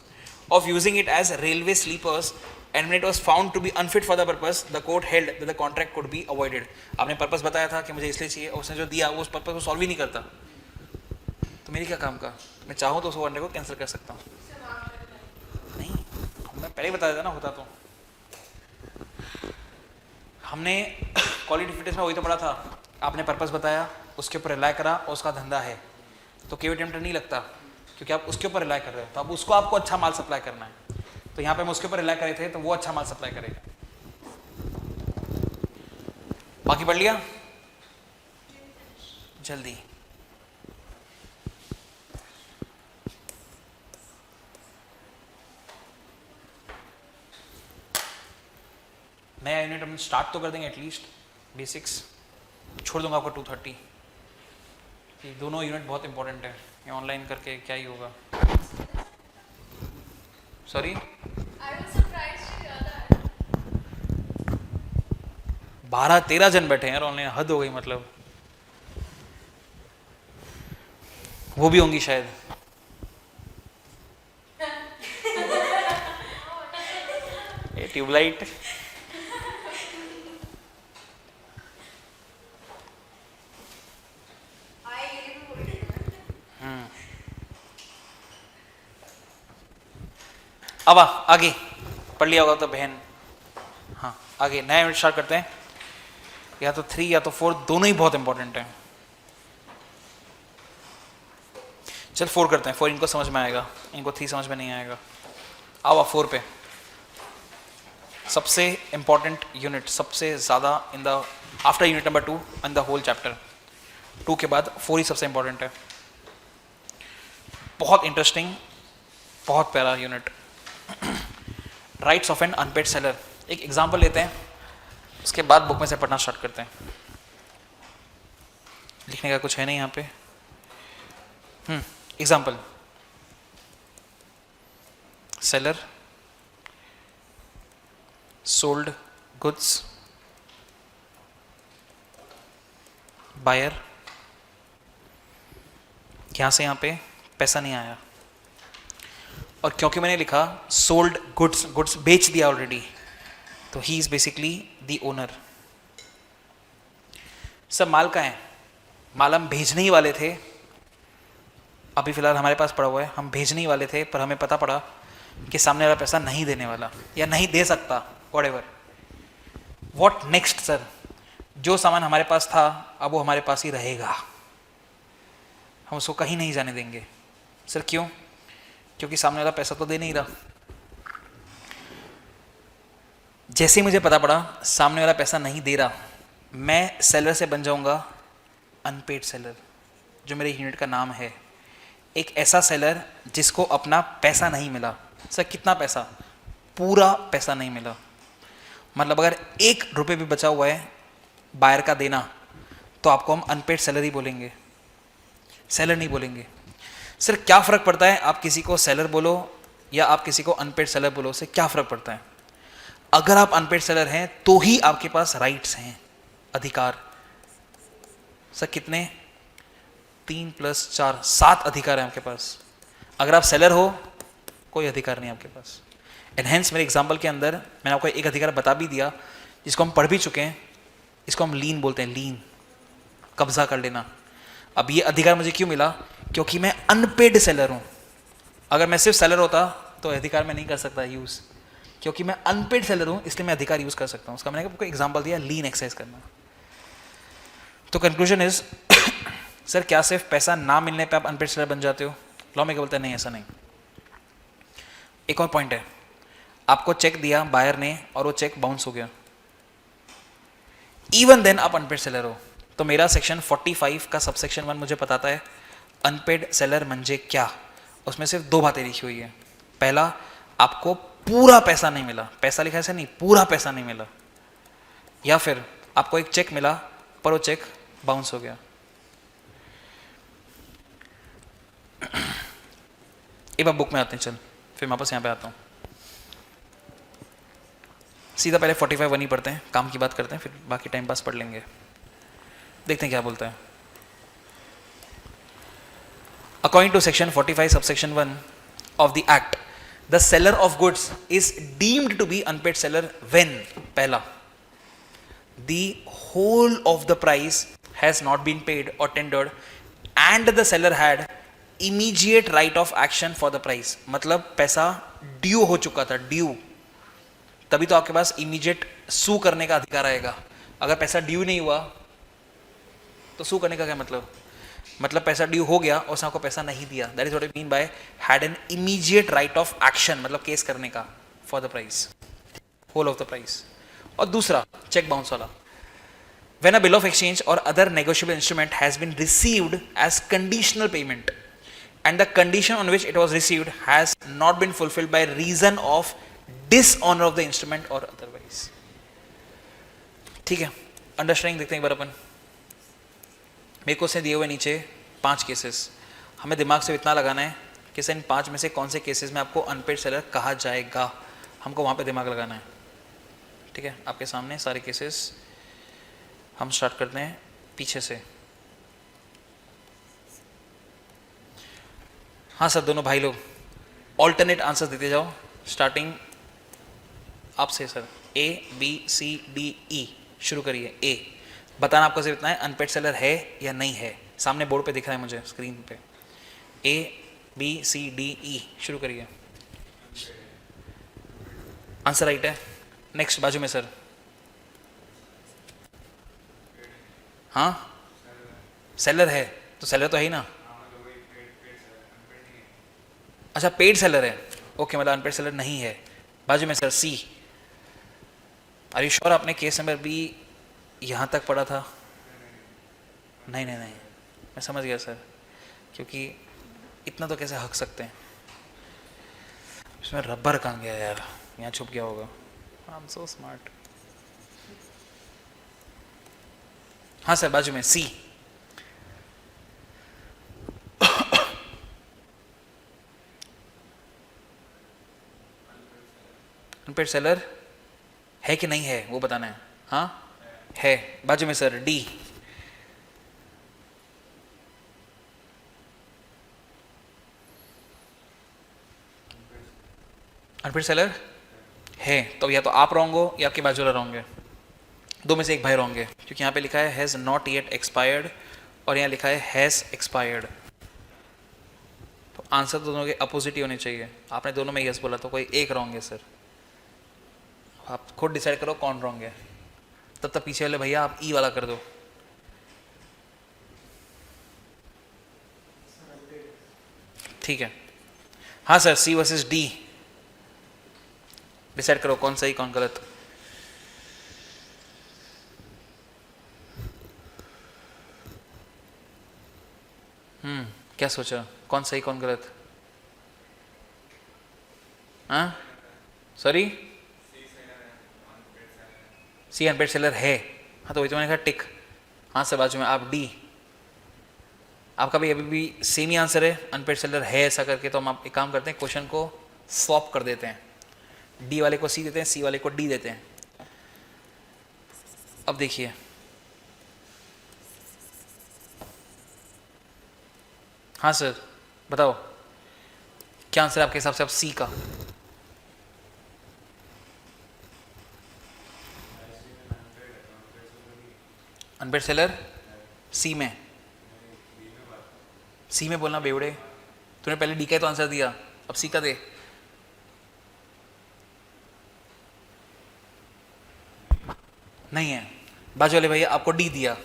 of using it as railway sleepers, and when it was found to be unfit for the purpose, the court held that the contract could be avoided. आपने purpose बताया था कि मुझे इसलिए चाहिए, और उसने जो दिया वो उस पर्पस को सॉल्व ही नहीं करता. तो मेरी क्या काम का, मैं चाहूँ तो उस ऑर्डर को कैंसिल कर सकता हूँ. नहीं, मैं पहले ही बता देता ना होता तो. हमने क्वालिटी फिटनेस में वही तो पढ़ा था, आपने पर्पस बताया, उसके ऊपर रिलाई करा और उसका धंधा है, तो केवे टेम्पटर नहीं लगता क्योंकि आप उसके ऊपर रिलाई कर रहे हो. तो अब उसको आपको अच्छा माल सप्लाई करना है. तो यहाँ पे हम उसके ऊपर रिलाई करे थे तो वो अच्छा माल सप्लाई करेगा. बाकी पढ़ लिया जल्दी. नया यूनिट हम स्टार्ट तो कर देंगे एटलीस्ट बेसिक्स, छोड़ दूंगा आपको 230। ये दोनों यूनिट बहुत इंपॉर्टेंट है, ये ऑनलाइन करके क्या ही होगा। सॉरी 12-13 जन बैठे हैं यार ऑनलाइन, हद हो गई मतलब। वो भी होंगी शायद। ये ट्यूबलाइट अब आगे पढ़ लिया होगा तो बहन। हाँ आगे नया यूनिट स्टार्ट करते हैं। या तो 3 या तो 4, दोनों ही बहुत इंपॉर्टेंट हैं। चल 4 करते हैं, 4 इनको समझ में आएगा, इनको 3 समझ में नहीं आएगा। आओ 4 पे। सबसे इंपॉर्टेंट यूनिट, सबसे ज़्यादा in the after unit number 2 in the whole chapter. 2 के बाद 4 ही सबसे इंपॉर्टेंट है। बहुत इंटरेस्टिंग, बहुत प्यारा unit. Rights of an unpaid seller. एक एग्जाम्पल लेते हैं, उसके बाद बुक में से पढ़ना स्टार्ट करते हैं। लिखने का कुछ है नहीं यहाँ पे। Example, seller sold goods, buyer, यहां से यहां पे पैसा नहीं आया, और क्योंकि मैंने लिखा सोल्ड गुड्स, गुड्स बेच दिया ऑलरेडी, तो he is basically the owner. सब माल का है, माल हम भेजने ही वाले थे, अभी फिलहाल हमारे पास पड़ा हुआ है, हम भेजने ही वाले थे, पर हमें पता पड़ा कि सामने वाला पैसा नहीं देने वाला या नहीं दे सकता, व्हाटएवर। What next sir? जो सामान हमारे पास था अब वो हमारे पास ही रहेगा, हम उसको कहीं नहीं जाने देंगे। सर क्यों? क्योंकि सामने वाला पैसा तो दे नहीं रहा। जैसे ही मुझे पता पड़ा सामने वाला पैसा नहीं दे रहा, मैं सेलर से बन जाऊंगा अनपेड सेलर, जो मेरे यूनिट का नाम है। एक ऐसा सेलर जिसको अपना पैसा नहीं मिला। सर कितना पैसा? पूरा पैसा नहीं मिला। मतलब अगर 1 रुपये भी बचा हुआ है बायर का देना, तो आपको हम अनपेड सेलर ही बोलेंगे, सेलर नहीं बोलेंगे। सर क्या फ़र्क पड़ता है आप किसी को सेलर बोलो या आप किसी को अनपेड सेलर बोलो, उससे क्या फ़र्क पड़ता है? अगर आप अनपेड सेलर हैं तो ही आपके पास राइट्स हैं, अधिकार। सर कितने? 3 + 4 7 अधिकार हैं आपके पास। अगर आप सेलर हो कोई अधिकार नहीं आपके पास। एनहेंस मेरे एग्जाम्पल के अंदर मैंने आपको एक अधिकार बता भी दिया, जिसको हम पढ़ भी चुके हैं। इसको हम लीन बोलते हैं, लीन, कब्जा कर लेना। अब ये अधिकार मुझे क्यों मिला? क्योंकि मैं अनपेड सेलर हूं। अगर मैं सिर्फ सेलर होता तो अधिकार मैं नहीं कर सकता यूज, क्योंकि मैं अनपेड सेलर हूं इसलिए मैं अधिकार यूज कर सकता हूं। उसका मैंने आपको एग्जांपल दिया, लीन एक्सरसाइज करना। तो कंक्लूजन इज सर क्या सिर्फ पैसा ना मिलने पे आप अनपेड सेलर बन जाते हो? लॉ में क्या बोलते हैं? नहीं, ऐसा नहीं। एक और पॉइंट है, आपको चेक दिया बायर ने और वो चेक बाउंस हो गया, इवन देन आप अनपेड सेलर हो। तो मेरा सेक्शन 45 का सबसेक्शन 1 मुझे बताता है अनपेड सेलर म्हणजे क्या। उसमें सिर्फ 2 बातें लिखी हुई है। पहला, आपको पूरा पैसा नहीं मिला, पैसा लिखा ऐसे नहीं, पूरा पैसा नहीं मिला, या फिर आपको एक चेक मिला पर वो चेक बाउंस हो गया। एक बार बुक में आते हैं, चल फिर वापस यहाँ पे आता हूँ। सीधा पहले 45 1 ही पढ़ते हैं, काम की बात करते हैं, फिर बाकी टाइम पास पढ़ लेंगे। देखते हैं क्या बोलता है। According to section 45 subsection 1 of the act, the seller of goods is deemed to be unpaid seller when, पहला, the whole of the price has not been paid or tendered and the seller had immediate right of action for the price। मतलब पैसा due हो चुका था, due, तभी तो आपके पास immediate सू करने का अधिकार आएगा। अगर पैसा ड्यू नहीं हुआ तो सू करने का क्या मतलब? मतलब पैसा ड्यू हो गया और उसने आपको पैसा नहीं दिया, that is what I mean by had an immediate right of action, मतलब केस करने का for the price, whole of the price. और दूसरा चेक बाउंस वाला, when a bill of exchange और other negotiable instrument has been received as conditional payment and the condition on which it was received has not been fulfilled by reason of dishonor of the instrument or otherwise। ठीक है, understanding देखते हैं एक बार अपन। मेरे को से दिए हुए नीचे 5 केसेस, हमें दिमाग से इतना लगाना है कि सर इन 5 में से कौन से केसेस में आपको अनपेड सेलर कहा जाएगा, हमको वहाँ पे दिमाग लगाना है। ठीक है, आपके सामने सारे केसेस, हम स्टार्ट करते हैं पीछे से। हाँ सर, दोनों भाई लोग ऑल्टरनेट आंसर देते जाओ, स्टार्टिंग आपसे sir. A B C D E, शुरू करिए। ए, बताना आपको सिर्फ इतना है अनपेड सेलर है या नहीं है, सामने बोर्ड पे दिख रहा है मुझे स्क्रीन पे। ए बी सी डी ई, शुरू करिए। आंसर राइट है। नेक्स्ट बाजू में सर। हाँ, सेलर है तो सेलर तो है ही ना। अच्छा, पेड सेलर है, ओके, मतलब अनपेड सेलर नहीं है। बाजू में sir C. Are you sure आपने केस नंबर बी यहाँ तक पढ़ा था? नहीं नहीं नहीं, मैं समझ गया सर, क्योंकि इतना तो कैसे हक सकते हैं। इसमें रबर कहाँ गया यार, यहाँ छुप गया होगा। I am so smart. हाँ सर, बाजू में सी। अनपेड सेलर है कि नहीं है वो बताना है। हाँ है। बाजू में सर डी। अनपेड सेलर है, तो या तो आप रॉन्ग हो या आपके बाजू वाला रॉन्ग है, दो में से एक भाई रॉन्ग है, क्योंकि यहाँ पे लिखा है हैज़ नॉट येट एक्सपायर्ड और यहाँ लिखा है हैज़ एक्सपायर्ड, तो आंसर दोनों के अपोजिट ही होने चाहिए। आपने दोनों में यस बोला तो कोई एक रॉन्ग है सर, आप खुद डिसाइड करो कौन रॉन्ग है। तब तक पीछे वाले भैया आप ई वाला कर दो। ठीक है, हाँ sir, C versus D, decide करो कौन सही कौन गलत। क्या सोचा, कौन सही कौन गलत? हाँ सॉरी, सी अनपेड सेलर है। हाँ तो वही तो मैंने कहा टिक। हाँ सर, बाजू में आप डी। आपका भी अभी भी सेम ही आंसर है, अनपेड सेलर है ऐसा करके, तो हम आप एक काम करते हैं, क्वेश्चन को स्वैप कर देते हैं, डी वाले को सी देते हैं, सी वाले को डी देते हैं। अब देखिए, हाँ सर बताओ क्या आंसर है आपके हिसाब से अब सी का? अनपेड सेलर सी में, सी में बोलना बेवड़े, तूने पहले डी का तो आंसर दिया, अब सी का दे। नहीं है, बाजू वाले भैया आपको डी दिया।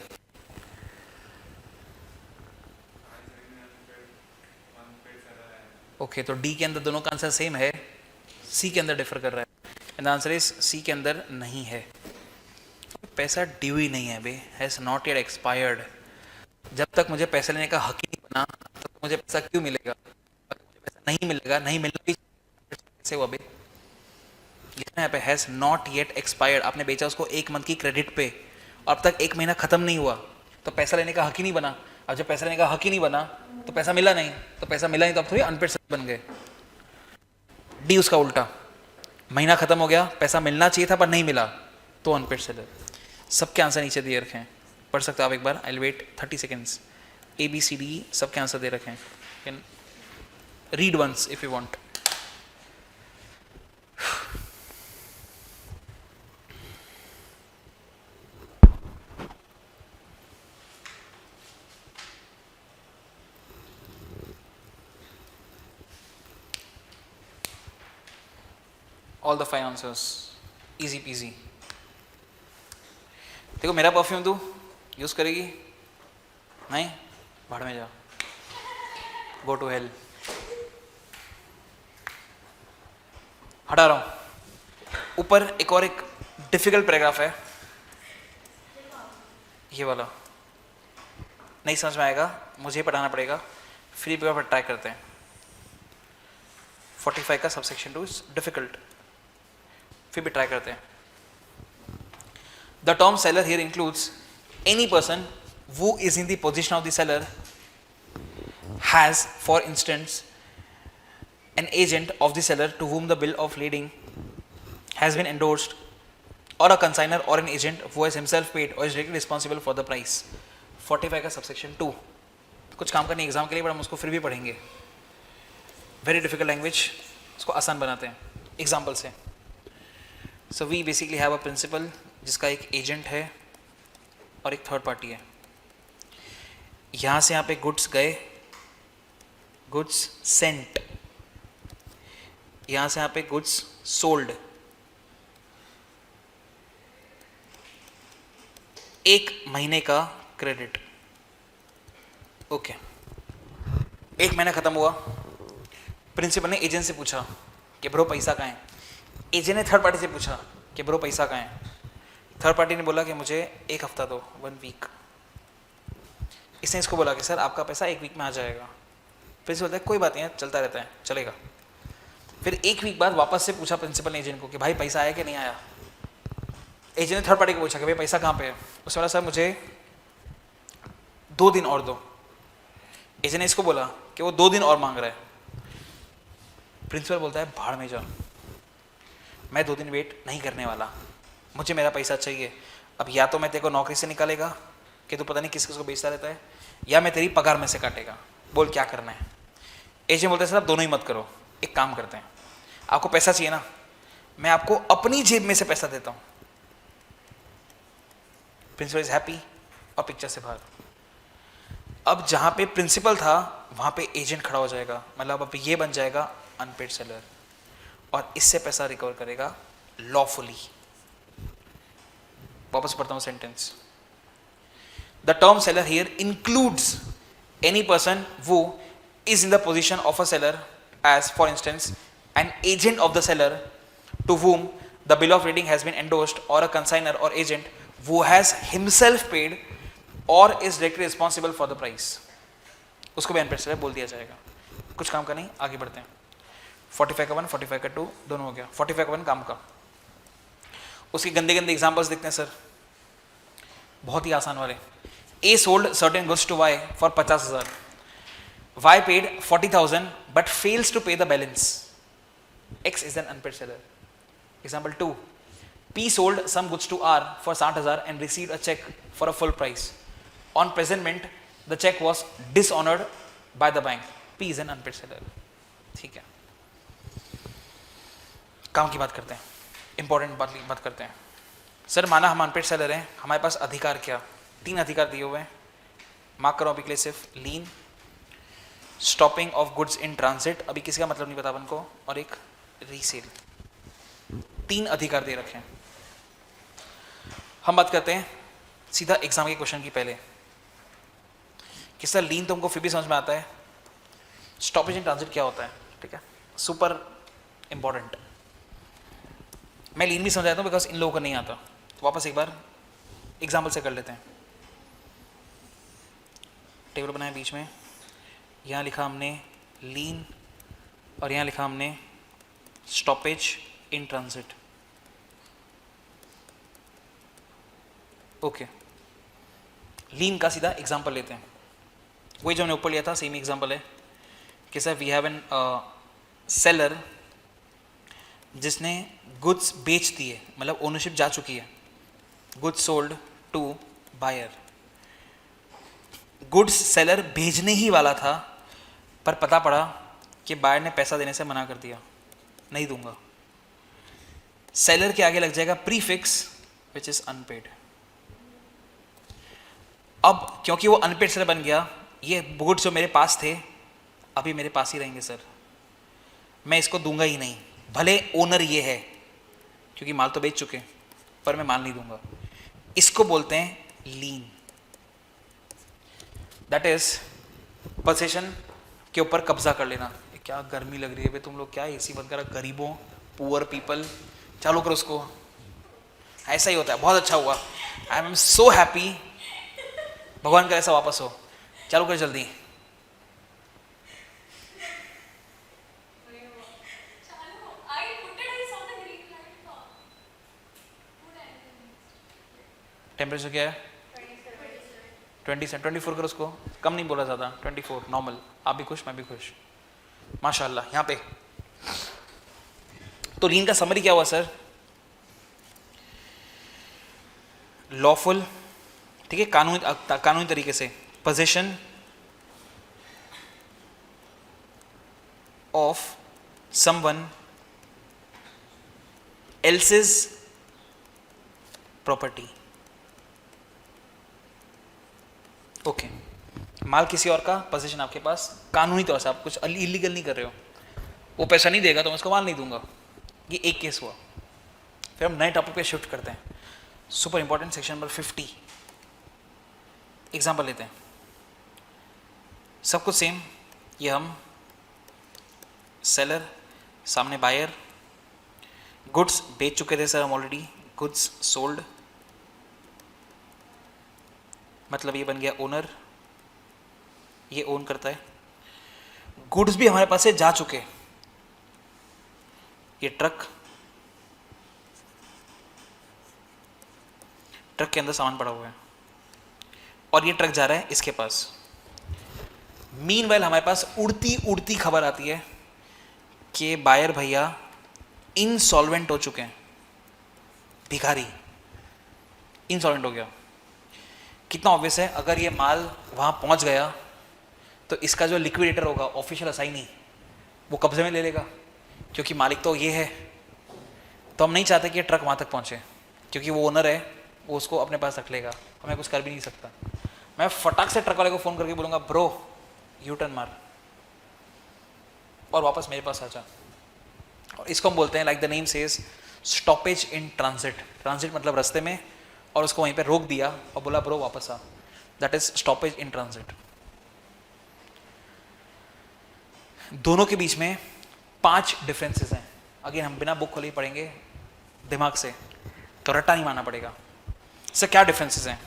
ओके, तो डी के अंदर दोनों का आंसर सेम है, सी के अंदर डिफर कर रहा है, एंड आंसर इज सी के अंदर नहीं है। पैसा ड्यू ही नहीं है बे, हैज नॉट येट एक्सपायर्ड। जब तक मुझे पैसा लेने का हक ही नहीं बना, तब तक मुझे पैसा क्यों मिलेगा? मुझे पैसा नहीं मिलेगा, नहीं मिलना भी कैसे हुआ बे? लिखना है यहाँ पे हैज नॉट येट एक्सपायर्ड, आपने बेचा उसको 1 मंथ की क्रेडिट पे, अब तक 1 महीना खत्म नहीं हुआ, तो पैसा लेने का हक ही नहीं बना। अब जब पैसा लेने का हक ही नहीं बना तो पैसा मिला नहीं, तो पैसा मिला नहीं तो अब थोड़ी अनपेड सेलर बन गए। डी उसका उल्टा, महीना खत्म हो गया, पैसा मिलना चाहिए था पर नहीं मिला, तो अनपेड सेलर। सबके आंसर नीचे दिए रखे हैं, पढ़ सकते हो आप एक बार, I will wait 30 seconds. A B C D सबके आंसर दे रखे हैं, can read once if you want. All the 5 answers, easy peasy. देखो मेरा परफ्यूम तू यूज करेगी नहीं, भाड़ में जा, गो टू हेल। हटा रहा हूं। ऊपर एक और एक डिफिकल्ट पैराग्राफ है, ये वाला नहीं समझ में आएगा, मुझे पढ़ाना पड़ेगा, फ्री पेपर पर ट्राई करते हैं। 45 का सबसेक्शन 2 डिफिकल्ट, फिर भी ट्राई करते हैं। The term seller here includes any person who is in the position of the seller, has, for instance, an agent of the seller to whom the bill of lading has been endorsed, or a consignor or an agent who has himself paid or is directly responsible for the price. 45 का subsection 2 कुछ काम करने exam के लिए, but हम उसको फिर भी पढ़ेंगे. वेरी डिफिकल्ट लैंग्वेज, उसको आसान बनाते हैं एग्जाम्पल से. So we basically have a principal जिसका एक एजेंट है और एक थर्ड पार्टी है. यहाँ से यहाँ पे गुड्स गए, गुड्स सेंट, यहाँ से यहाँ पे गुड्स सोल्ड. एक महीने का क्रेडिट. ओके, एक महीना खत्म हुआ. प्रिंसिपल ने एजेंट से पूछा कि ब्रो पैसा कहाँ है. एजेंट ने थर्ड पार्टी से पूछा कि ब्रो पैसा कहाँ है. थर्ड पार्टी ने बोला कि मुझे एक हफ्ता दो, 1 वीक. इसने इसको बोला कि सर आपका पैसा 1 वीक में आ जाएगा. प्रिंसिपल बोलता है कोई बात नहीं है, चलता रहता है, चलेगा. फिर 1 वीक बाद वापस से पूछा प्रिंसिपल ने एजेंट को कि भाई पैसा आया कि नहीं आया. एजेंट ने थर्ड पार्टी को पूछा कि भाई पैसा कहाँ पे है. उसने बोला सर मुझे 2 दिन और दो. एजेंट ने इसको बोला कि वो 2 दिन और मांग रहा है. प्रिंसिपल बोलता है भाड़ में जा, मैं 2 दिन वेट नहीं करने वाला, मुझे मेरा पैसा चाहिए. अब या तो मैं तेरे को नौकरी से निकालेगा कि तू पता नहीं किस किस को बेचता रहता है, या मैं तेरी पगार में से काटेगा. बोल क्या करना है. एजेंट बोलता है सर आप दोनों ही मत करो, एक काम करते हैं, आपको पैसा चाहिए ना, मैं आपको अपनी जेब में से पैसा देता हूँ. प्रिंसिपल इज हैप्पी और पिक्चर से बाहर. अब जहाँ पे प्रिंसिपल था वहाँ पे एजेंट खड़ा हो जाएगा, मतलब अब ये बन जाएगा अनपेड सेलर, और इससे पैसा रिकवर करेगा लॉफुली. वापस पढ़ता हूँ sentence. The term seller here includes any person who is in the position of a seller, as for instance an agent of the seller to whom the bill of lading has been endorsed, or a consignor or agent who has himself paid or is directly responsible for the price. उसको भी unpaid seller बोल दिया जाएगा. कुछ काम का नहीं, आगे बढ़ते हैं. 45 का 1, 45 का 2 दोनों हो गया. 45 का 1 काम का. उसके गंदे गंदे एग्जाम्पल्स देखते हैं सर, बहुत ही आसान वाले. A sold certain goods to Y for 50,000. Y paid 40,000 but fails to pay the balance. X is an unpaid seller. Example 2. P sold some goods to R for 60,000 and received a check for a full price. On presentment, the check was dishonored by the bank. P is an unpaid seller. ठीक है. काम की बात करते हैं, important बात करते हैं. सर माना हम अनपेड सेलर हैं, हमारे पास अधिकार क्या? 3 अधिकार दिए हुए हैं. मार्क करो अभी के लिए सिर्फ. Lien, stopping of goods in transit, अभी किसी का मतलब नहीं पता अपन को, और एक रीसेल. 3 अधिकार दे रखे हैं. हम बात करते हैं सीधा एग्जाम के क्वेश्चन की पहले कि सर लीन तो हमको फिर भी समझ में आता है, स्टॉपेज इन ट्रांजिट क्या होता है? ठीक है, सुपर इंपॉर्टेंट. मैं लीन भी समझ आता हूँ बिकॉज इन लोगों को नहीं आता. वापस एक बार एग्जाम्पल से कर लेते हैं. टेबल बनाया बीच में, यहाँ लिखा हमने लीन और यहाँ लिखा हमने स्टॉपेज इन ट्रांजिट. ओके, लीन का सीधा एग्जांपल लेते हैं. वही जो हमने ऊपर लिया था सेम एग्जांपल है कि sir we have an seller जिसने गुड्स बेच दिए, मतलब ओनरशिप जा चुकी है. Goods sold to buyer. Goods seller भेजने ही वाला था पर पता पड़ा कि बायर ने पैसा देने से मना कर दिया, नहीं दूंगा. सेलर के आगे लग जाएगा प्रीफिक्स विच इज अनपेड. अब क्योंकि वो अनपेड सेलर बन गया, ये गुड्स जो मेरे पास थे अभी मेरे पास ही रहेंगे सर, मैं इसको दूंगा ही नहीं, भले ओनर ये है, क्योंकि माल तो बेच चुके पर मैं माल नहीं दूंगा. इसको बोलते हैं लीन. दैट इज पोजीशन के ऊपर कब्जा कर लेना. क्या गर्मी लग रही है भाई, तुम लोग क्या एसी बंद करा, गरीबों, पुअर पीपल, चालू करो उसको. ऐसा ही होता है. बहुत अच्छा हुआ, आई एम सो हैप्पी. भगवान का ऐसा वापस हो. चालू कर जल्दी. टेम्परेचर क्या है 24 करो, उसको कम नहीं बोला ज़्यादा, 24 नॉर्मल। आप भी खुश, मैं भी खुश, माशाल्लाह। यहाँ पे तो लीन का समरी क्या हुआ सर? लॉफुल, ठीक है, कानूनी तरीके से possession of someone else's property. Okay, माल किसी और का, पोजीशन आपके पास, कानूनी तौर से आप कुछ इलीगल नहीं कर रहे हो, वो पैसा नहीं देगा तो मैं उसको माल नहीं दूंगा। ये एक केस हुआ। फिर हम नए टॉपिक पे शिफ्ट करते हैं, super important section number 50। Example लेते हैं, सब कुछ सेम। ये हम सेलर, सामने बायर, गुड्स बेच चुके थे सर हम ऑलरेडी, गुड्स सोल्ड, मतलब ये बन गया ओनर, ये ओन करता है। गुड्स भी हमारे पास से जा चुके, ये ट्रक, ट्रक के अंदर सामान पड़ा हुआ है और ये ट्रक जा रहा है इसके पास। मीनवाइल हमारे पास उड़ती उड़ती खबर आती है कि बायर भैया इनसॉल्वेंट हो चुके हैं, भिखारी इनसॉल्वेंट हो गया। कितना ऑब्वियस है, अगर ये माल वहाँ पहुँच गया तो इसका जो लिक्विडेटर होगा, ऑफिशियल असाइनी, वो कब्जे में ले लेगा, क्योंकि मालिक तो ये है। तो हम नहीं चाहते कि ये ट्रक वहाँ तक पहुँचे, क्योंकि वो ओनर है, वो उसको अपने पास रख लेगा, हमें कुछ कर भी नहीं सकता। मैं फटाक से ट्रक वाले को फ़ोन करके बोलूँगा, ब्रो यू टर्न मार और वापस मेरे पास आ जा। और इसको हम बोलते हैं, like the name says, stoppage in transit. Transit मतलब रास्ते में, और उसको वहीं पे रोक दिया और बोला ब्रो वापस आ, that is stoppage in transit. दोनों के बीच में 5 डिफरेंसेस हैं। अगेन हम बिना बुक खोले ही पढ़ेंगे दिमाग से, तो रट्टा नहीं मारना पड़ेगा। सर क्या डिफरेंसेस हैं?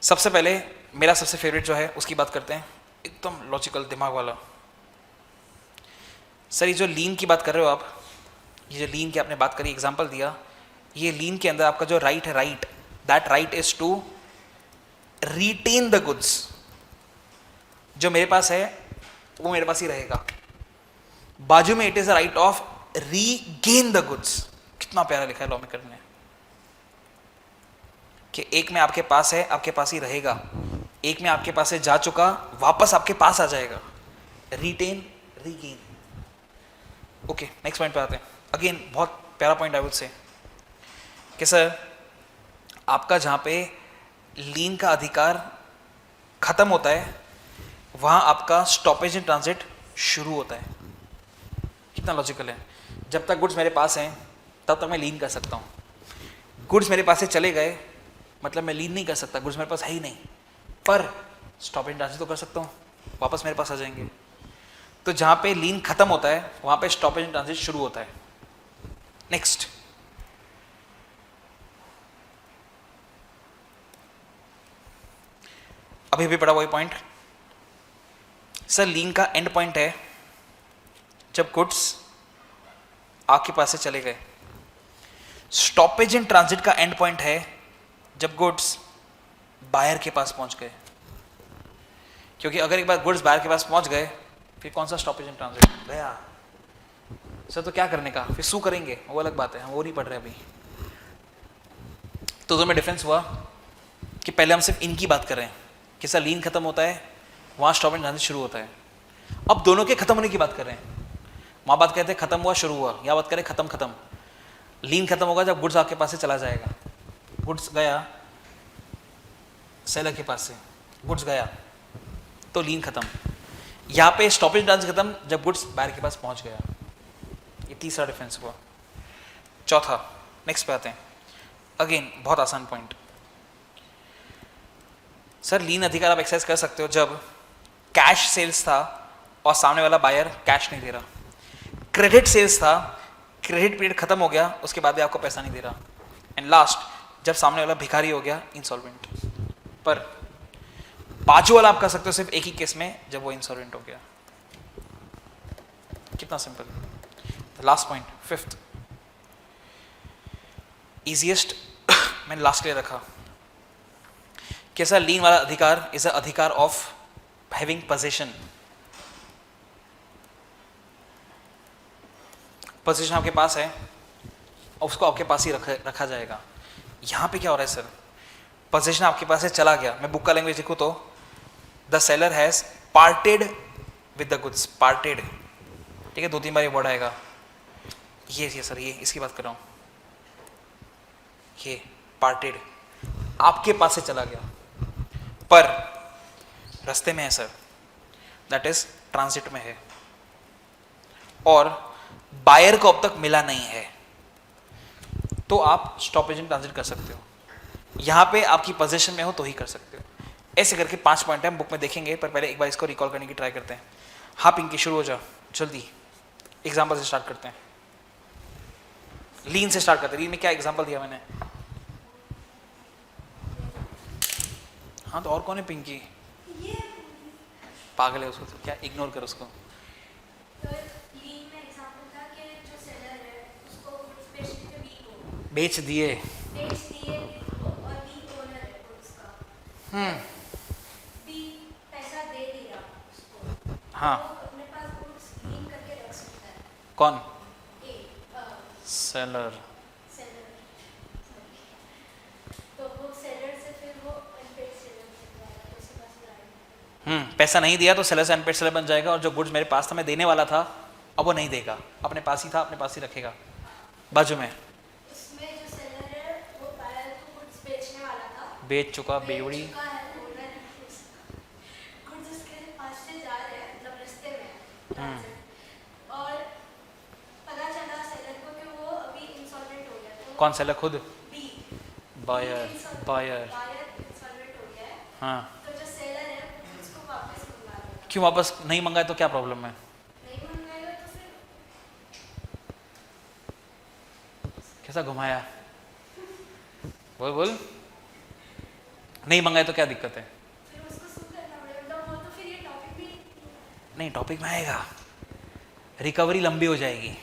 सबसे पहले मेरा सबसे फेवरेट जो है उसकी बात करते हैं, एकदम लॉजिकल दिमाग वाला। सर ये जो लीन की बात कर रहे हो आप, ये जो लीन की आपने बात करी, एग्जांपल दिया, ये लीन के अंदर आपका जो राइट है, right, that right is to retain the goods. जो मेरे पास है वो मेरे पास ही रहेगा। बाजू में it is a right of regain the goods. कितना प्यारा लिखा है लॉ मेकर ने, कि एक में आपके पास है, आपके पास ही रहेगा, एक में आपके पास से जा चुका, वापस आपके पास आ जाएगा। Retain, regain. Okay, next point पे आते हैं। अगेन बहुत प्यारा पॉइंट आई वुड से, कि सर आपका जहां पे लीन का अधिकार खत्म होता है, वहां आपका स्टॉपेज इन ट्रांजिट शुरू होता है। कितना लॉजिकल है। जब तक गुड्स मेरे पास हैं तब तक मैं लीन कर सकता हूं। गुड्स मेरे पास से चले गए मतलब मैं लीन नहीं कर सकता, गुड्स मेरे पास है ही नहीं, पर स्टॉप इन ट्रांजिट तो कर सकता हूं, वापस मेरे पास आ जाएंगे। तो जहां पे लीन खत्म होता है वहां पे स्टॉपेज इन ट्रांजिट शुरू होता है। नेक्स्ट, अभी भी पड़ा वही पॉइंट। सर लीन का एंड पॉइंट है जब गुड्स आपके पास से चले गए। स्टॉपेज इन ट्रांजिट का एंड पॉइंट है जब गुड्स बायर के पास पहुंच गए। क्योंकि अगर एक बार गुड्स बायर के पास पहुंच गए, फिर कौन सा स्टॉपेज इन ट्रांजिट गया। सर तो क्या करने का, फिर सू करेंगे, वो अलग बात है, हम वो नहीं पढ़ रहे अभी। तो दोनों में डिफरेंस हुआ कि पहले हम सिर्फ इनकी बात कर रहे हैं कि सर लीन खत्म होता है, वहां स्टॉप इन ट्रांजिट शुरू होता है। अब दोनों के खत्म होने की बात कर रहे हैं। वहां बात कहते हैं खत्म हुआ शुरू हुआ, या बात करें खत्म खत्म। लीन खत्म होगा जब गुड्स आपके पास से चला जाएगा। गुड्स गया सेलर के पास से, गुड्स गया तो लीन खत्म। यहाँ पे स्टॉपेज ट्रांजिट खत्म जब गुड्स बायर के पास पहुंच गया। ये तीसरा डिफरेंस हुआ। चौथा, नेक्स्ट पे आते हैं। अगेन बहुत आसान पॉइंट। सर लीन अधिकार आप एक्सरसाइज कर सकते हो जब कैश सेल्स था और सामने वाला बायर कैश नहीं दे रहा। क्रेडिट सेल्स था, क्रेडिट पीरियड खत्म हो गया, उसके बाद भी आपको पैसा नहीं दे रहा। एंड लास्ट, जब सामने वाला भिखारी हो गया, इंसॉल्वेंट। पर बाजू वाला आप कर सकते हो सिर्फ एक ही केस में, जब वो इंसॉल्वेंट हो गया। कितना simple. Last point, fifth, easiest, मैंने लास्ट के लिए रखा। कैसा लीन वाला अधिकार इज अ अधिकार ऑफ हैविंग पोजीशन। पोजीशन आपके पास है और उसको आपके पास ही रखा जाएगा। यहाँ पे क्या हो रहा है सर, पोजीशन आपके पास है, चला गया। मैं बुक का लैंग्वेज लिखूँ तो the seller has parted with the goods, parted, ठीक है, 2-3 बार ये वर्ड आएगा। ये सर, ये इसकी बात कर रहा हूँ, ये पार्टेड आपके पास से चला गया पर रास्ते में है सर, दैट इज ट्रांजिट में है और बायर को अब तक मिला नहीं है, तो आप स्टॉपेज इन ट्रांजिट कर सकते हो। यहां पे आपकी पोजीशन में हो तो ही कर सकते हो। ऐसे करके 5 पॉइंट है, बुक में देखेंगे, पर पहले एक बार इसको रिकॉल करने की ट्राई करते हैं। हाँ पिंकी, शुरू हो जाओ जल्दी, एग्जाम्पल से स्टार्ट करते हैं। लीन से स्टार्ट करते हैं। लीन में क्या एग्जाम्पल दिया मैंने? हाँ तो और कौन है पिंकी? पागल है, उसको तो क्या इग्नोर कर उसको। बेच दिए। हाँ कौन? सेलर। पैसा नहीं दिया तो सेलर से अनपेड सेलर बन जाएगा, और जो गुड्स मेरे पास था, मैं देने वाला था, अब वो नहीं देगा, अपने पास ही था, अपने पास ही रखेगा बाजू में। बेच चुका, बेवड़ी। कौन सेलर? खुद बायर। बायर, हाँ। क्यों वापस नहीं मंगाए तो क्या प्रॉब्लम है? कैसा घुमाया? बोल बोल। नहीं मंगाए तो क्या दिक्कत है? नहीं, टॉपिक में आएगा, रिकवरी लंबी हो जाएगी,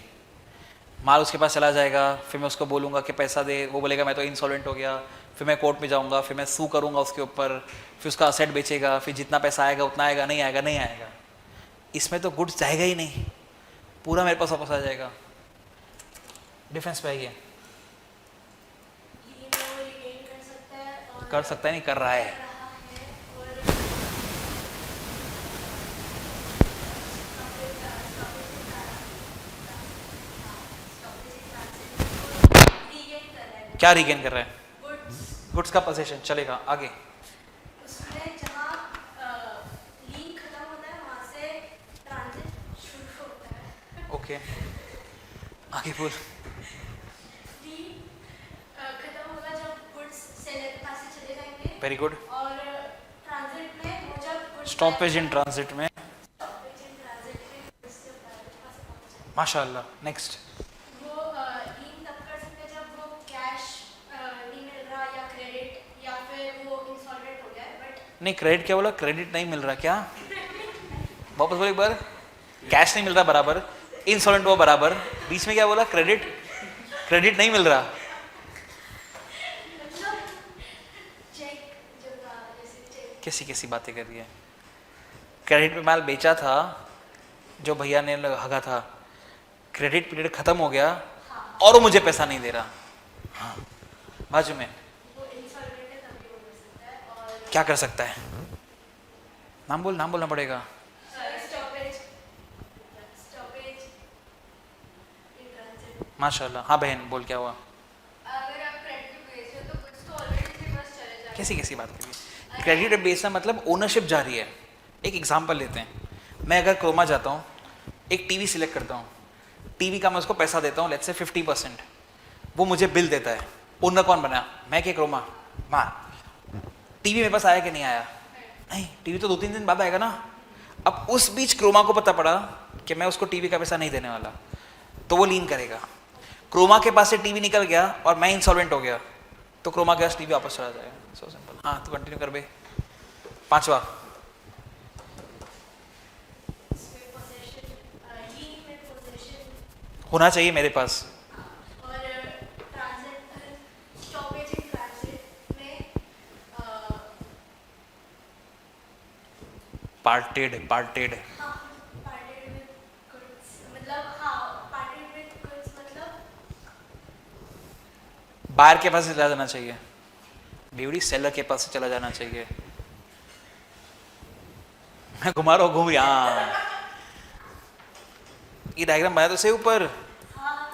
माल उसके पास चला जाएगा, फिर मैं उसको बोलूँगा कि पैसा दे, वो बोलेगा मैं तो इंसॉल्वेंट हो गया, फिर मैं कोर्ट में जाऊँगा, फिर मैं सू करूँगा उसके ऊपर, फिर उसका असेट बेचेगा, फिर जितना पैसा आएगा उतना आएगा, नहीं आएगा, नहीं आएगा। इसमें तो गुड्स जाएगा ही नहीं, पूरा मेरे पास वापस आ जाएगा। डिफरेंस पे आइए। कर सकता है, नहीं कर रहा है। क्या रीगेन कर रहा है? गुड्स का पोजीशन चलेगा आगे। उसमें जहाँ लीन खत्म होता है वहाँ से ट्रांजिट शुरू होता है। ओके आगे बोल। लीन खत्म होगा जब गुड्स सेलर के पास से चले जाएंगे। Very good. और ट्रांजिट में वो जब स्टॉपेज इन ट्रांजिट में, माशाल्लाह। नेक्स्ट। नहीं क्रेडिट क्या बोला? क्रेडिट नहीं मिल रहा क्या? वापस बोल एक बार। कैश नहीं मिल रहा बराबर, इंसॉल्वेंट हुआ बराबर, बीच में क्या बोला? क्रेडिट। क्रेडिट नहीं मिल रहा। कैसी कैसी बातें कर रही है? क्रेडिट पे माल बेचा था जो भैया ने हगा था, क्रेडिट पीरियड खत्म हो गया और वो मुझे पैसा नहीं दे रहा। हाँ बाजू में क्या कर सकता है? नाम बोल, नाम बोलना पड़ेगा। माशाल्लाह। हाँ बहन बोल, क्या हुआ? अगर आप क्रेडिट पे बेच रहे हो तो कुछ तो ऑलरेडी मेरे पास चले जाएगा। कैसी कैसी बात करिए? क्रेडिट पे बेचना मतलब ओनरशिप जा रही है। एक एग्जांपल लेते हैं, मैं अगर क्रोमा जाता हूँ, एक टीवी सिलेक्ट करता हूँ, टीवी का मैं उसको पैसा देता हूँ, लेट्स से 50%, वो मुझे बिल देता है। ओनर कौन बना? मैं कि क्रोमा? माँ। टीवी मेरे पास आया कि नहीं आया? नहीं, टीवी तो 2-3 दिन बाद आएगा ना। अब उस बीच क्रोमा को पता पड़ा कि मैं उसको टीवी का पैसा नहीं देने वाला, तो वो लीन करेगा। क्रोमा के पास से टीवी निकल गया और मैं इंसॉल्वेंट हो गया, तो क्रोमा के पास टीवी वापस चला जाएगा। So simple. हाँ तो कंटिन्यू कर बे। 5वां होना चाहिए मेरे पास। पार्टेड पार्टेड हाँ parted with goods मतलब हाँ parted with goods मतलब बायर के पास से चला जाना चाहिए, बेवड़ी सेलर के पास से चला जाना चाहिए। मैं घुमा रहा हूँ, घूम रही, हाँ ये डायग्राम बनाया तो सही ऊपर। हाँ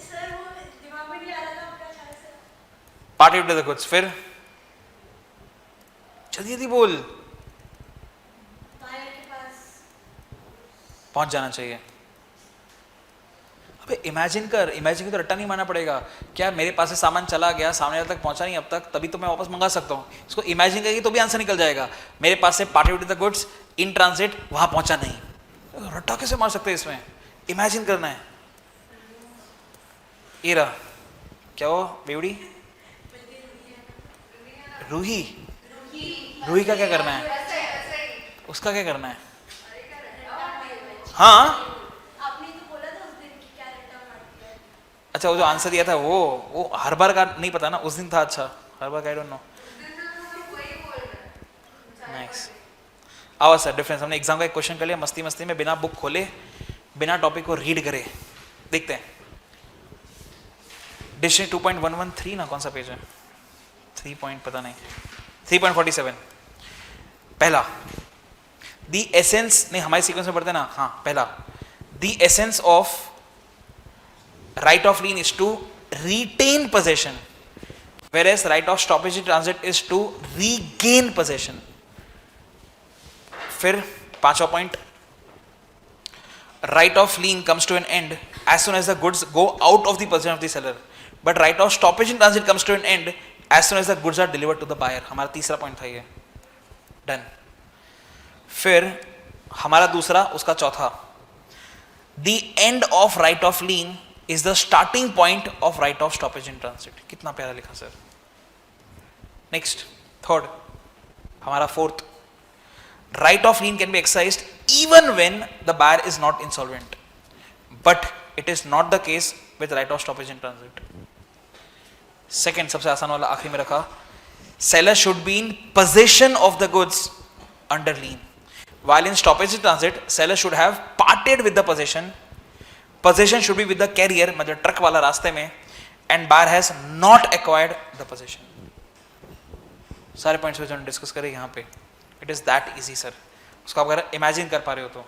सर वो दिमाग में नहीं आ रहा था आपका अचानक से। पार्टेड विद द गुड्स, फिर जल्दी जल्दी बोल, बायर के पास पहुंच जाना चाहिए। अबे इमेजिन कर तो रट्टा नहीं मारना पड़ेगा क्या, मेरे पास से सामान चला गया, सामने वाले तक पहुंचा नहीं अब तक, तभी तो मैं वापस मंगा सकता हूँ। इसको इमेजिन करेगी तो भी आंसर निकल जाएगा। मेरे पास से parted with the goods in transit, वहां पहुंचा नहीं, रट्टा कैसे मार सकते हैं इसमें, इमेजिन करना है। ये रहा, क्या हो बेवड़ी, रूही, रूही का क्या करना है, उसका क्या करना है? हाँ आपने तो बोला था उस दिन कि क्या रट्टा मारती है। अच्छा, वो जो आंसर दिया था वो हर बार का नहीं पता ना, उस दिन था। अच्छा हर बार का आई डोंट नो। नाइस। आओ सर, डिफरेंस हमने एग्जाम का एक क्वेश्चन कर लिया मस्ती मस्ती में, बिना बुक खोले बिना टॉपिक को रीड करे। देखते हैं डिक्शनरी 2.113 ना, कौन सा पेज है, 3 पॉइंट पता नहीं, 3.47। पहला द एसेंस, नहीं हमारे सीक्वेंस में पढ़ते ना, हाँ पहला the essence of right of lien is to retain possession, whereas right of stoppage in transit is to regain possession. फिर पांचवा point, right of lien comes to an end as soon as the goods go out of the possession of the seller, but right of stoppage in transit comes to an end as soon as the goods are delivered to the buyer. हमारा तीसरा point था ये, done. फिर हमारा दूसरा, उसका चौथा, the end of right of lien is the starting point of right of stoppage in transit। कितना प्यारा लिखा सर। नेक्स्ट थर्ड, हमारा fourth, right of lien can be exercised even when the buyer is not insolvent, but it is not the case with right of stoppage in transit। Second सबसे आसान वाला आखिरी में रखा, seller should be in possession of the goods under lien, while in stoppage in transit seller should have parted with the possession should be with the carrier, मतलब truck वाला रास्ते में, and buyer has not acquired the possession। सारे points जो discuss करें यहाँ पे, it is that easy sir. उसको आप अगर इमेजिन कर पा रहे हो तो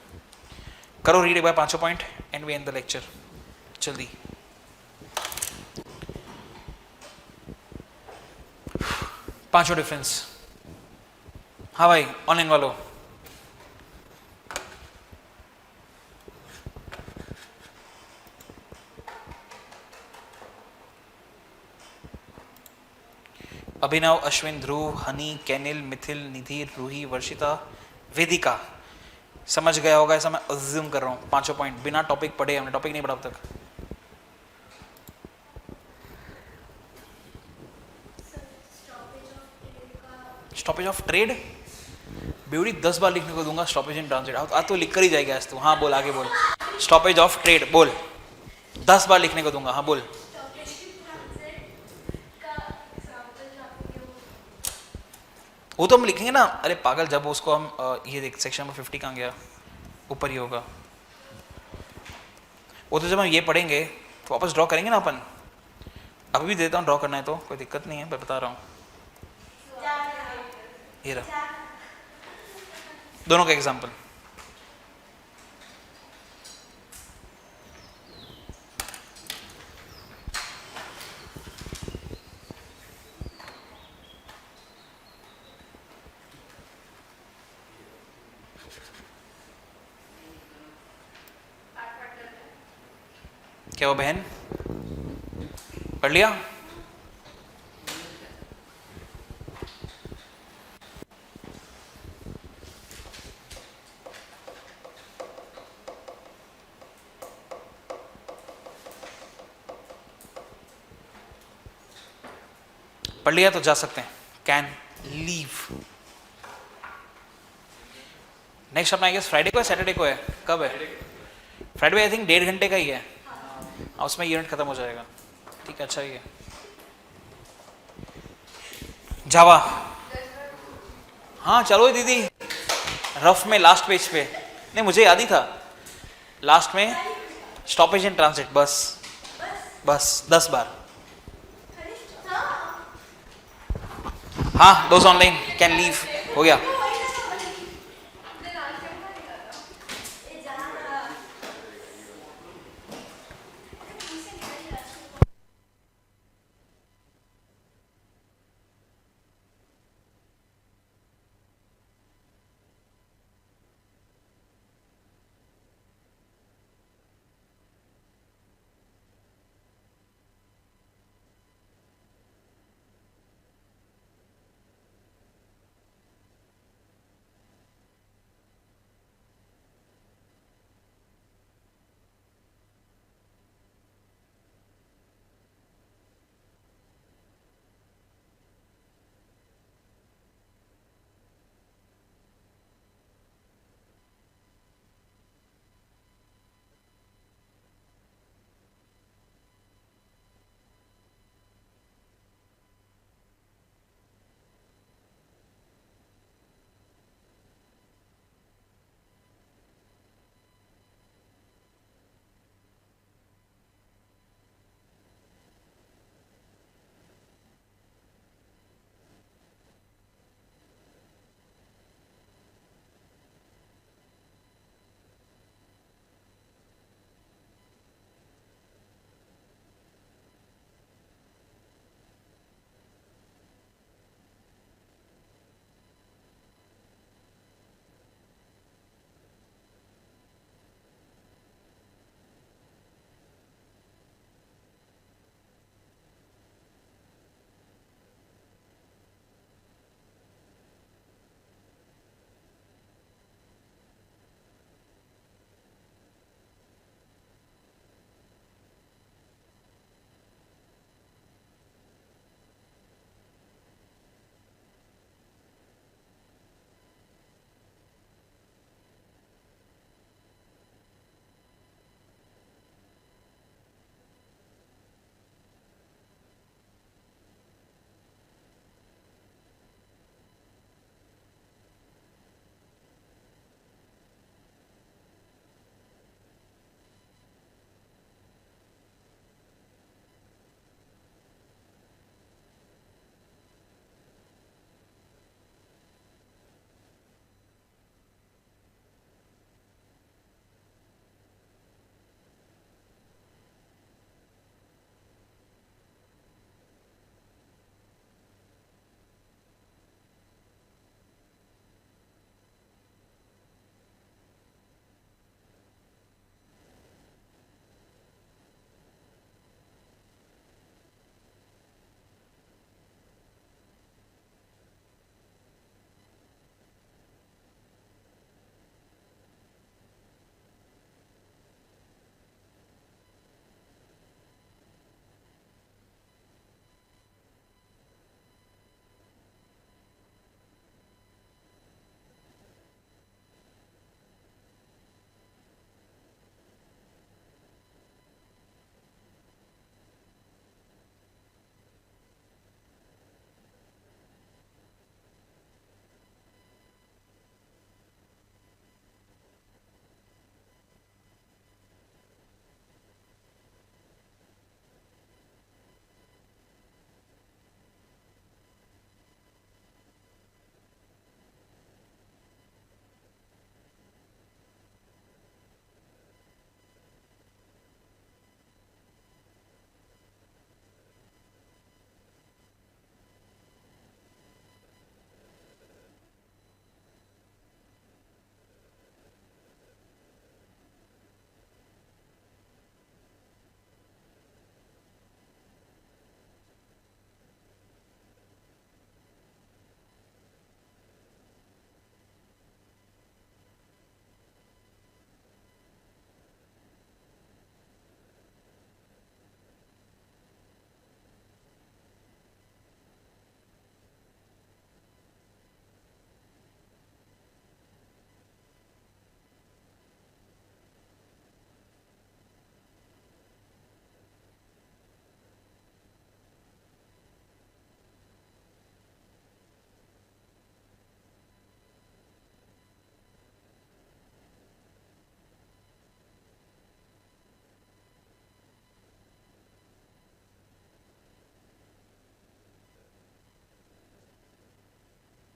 करो रीड एक बार पांचों point and we end the lecture जल्दी। पांचों डिफरेंस, हाँ भाई ऑनलाइन वालों, अभिनव, अश्विन, ध्रुव, हनी, कैनिल, मिथिल, निधि, रूही, वर्षिता, वेदिका, समझ गया होगा ऐसा मैं अज्यूम कर रहा हूँ। पांचों पॉइंट बिना टॉपिक पढ़े, हमने टॉपिक नहीं पढ़ा अब तक। स्टॉपेज ऑफ ट्रेड बेवड़ी 10 बार लिखने को दूंगा, स्टॉपेज इन ट्रांजिट आज तो लिख कर ही जाएगी आज तो। हाँ बोल, आगे बोल, स्टॉपेज ऑफ ट्रेड बोल, 10 बार लिखने को दूंगा, हाँ बोल। वो तो हम लिखेंगे ना, अरे पागल, जब उसको हम ये देख सेक्शन नंबर 50 कहाँ गया, ऊपर ही होगा वो। तो जब हम ये पढ़ेंगे तो वापस ड्रॉ करेंगे ना अपन। अभी भी देता हूँ ड्रॉ करना है तो, कोई दिक्कत नहीं है, मैं बता रहा हूँ। ये रहा दोनों का एग्जाम्पल। क्या वो बहन पढ़ लिया? पढ़ लिया तो जा सकते हैं। Can leave. नेक्स्ट अपना आई गेस फ्राइडे को है, सैटरडे को है, कब है? फ्राइडे आई थिंक 1.5 घंटे का ही है, उसमें यूनिट खत्म हो जाएगा। ठीक है, अच्छा ही है। जावा, हाँ चलो दीदी। रफ में लास्ट पेज पे, नहीं मुझे याद ही था, लास्ट में स्टॉपेज इन ट्रांजिट, बस 10 बार। हाँ दोस्त ऑनलाइन कैन लीव, हो गया।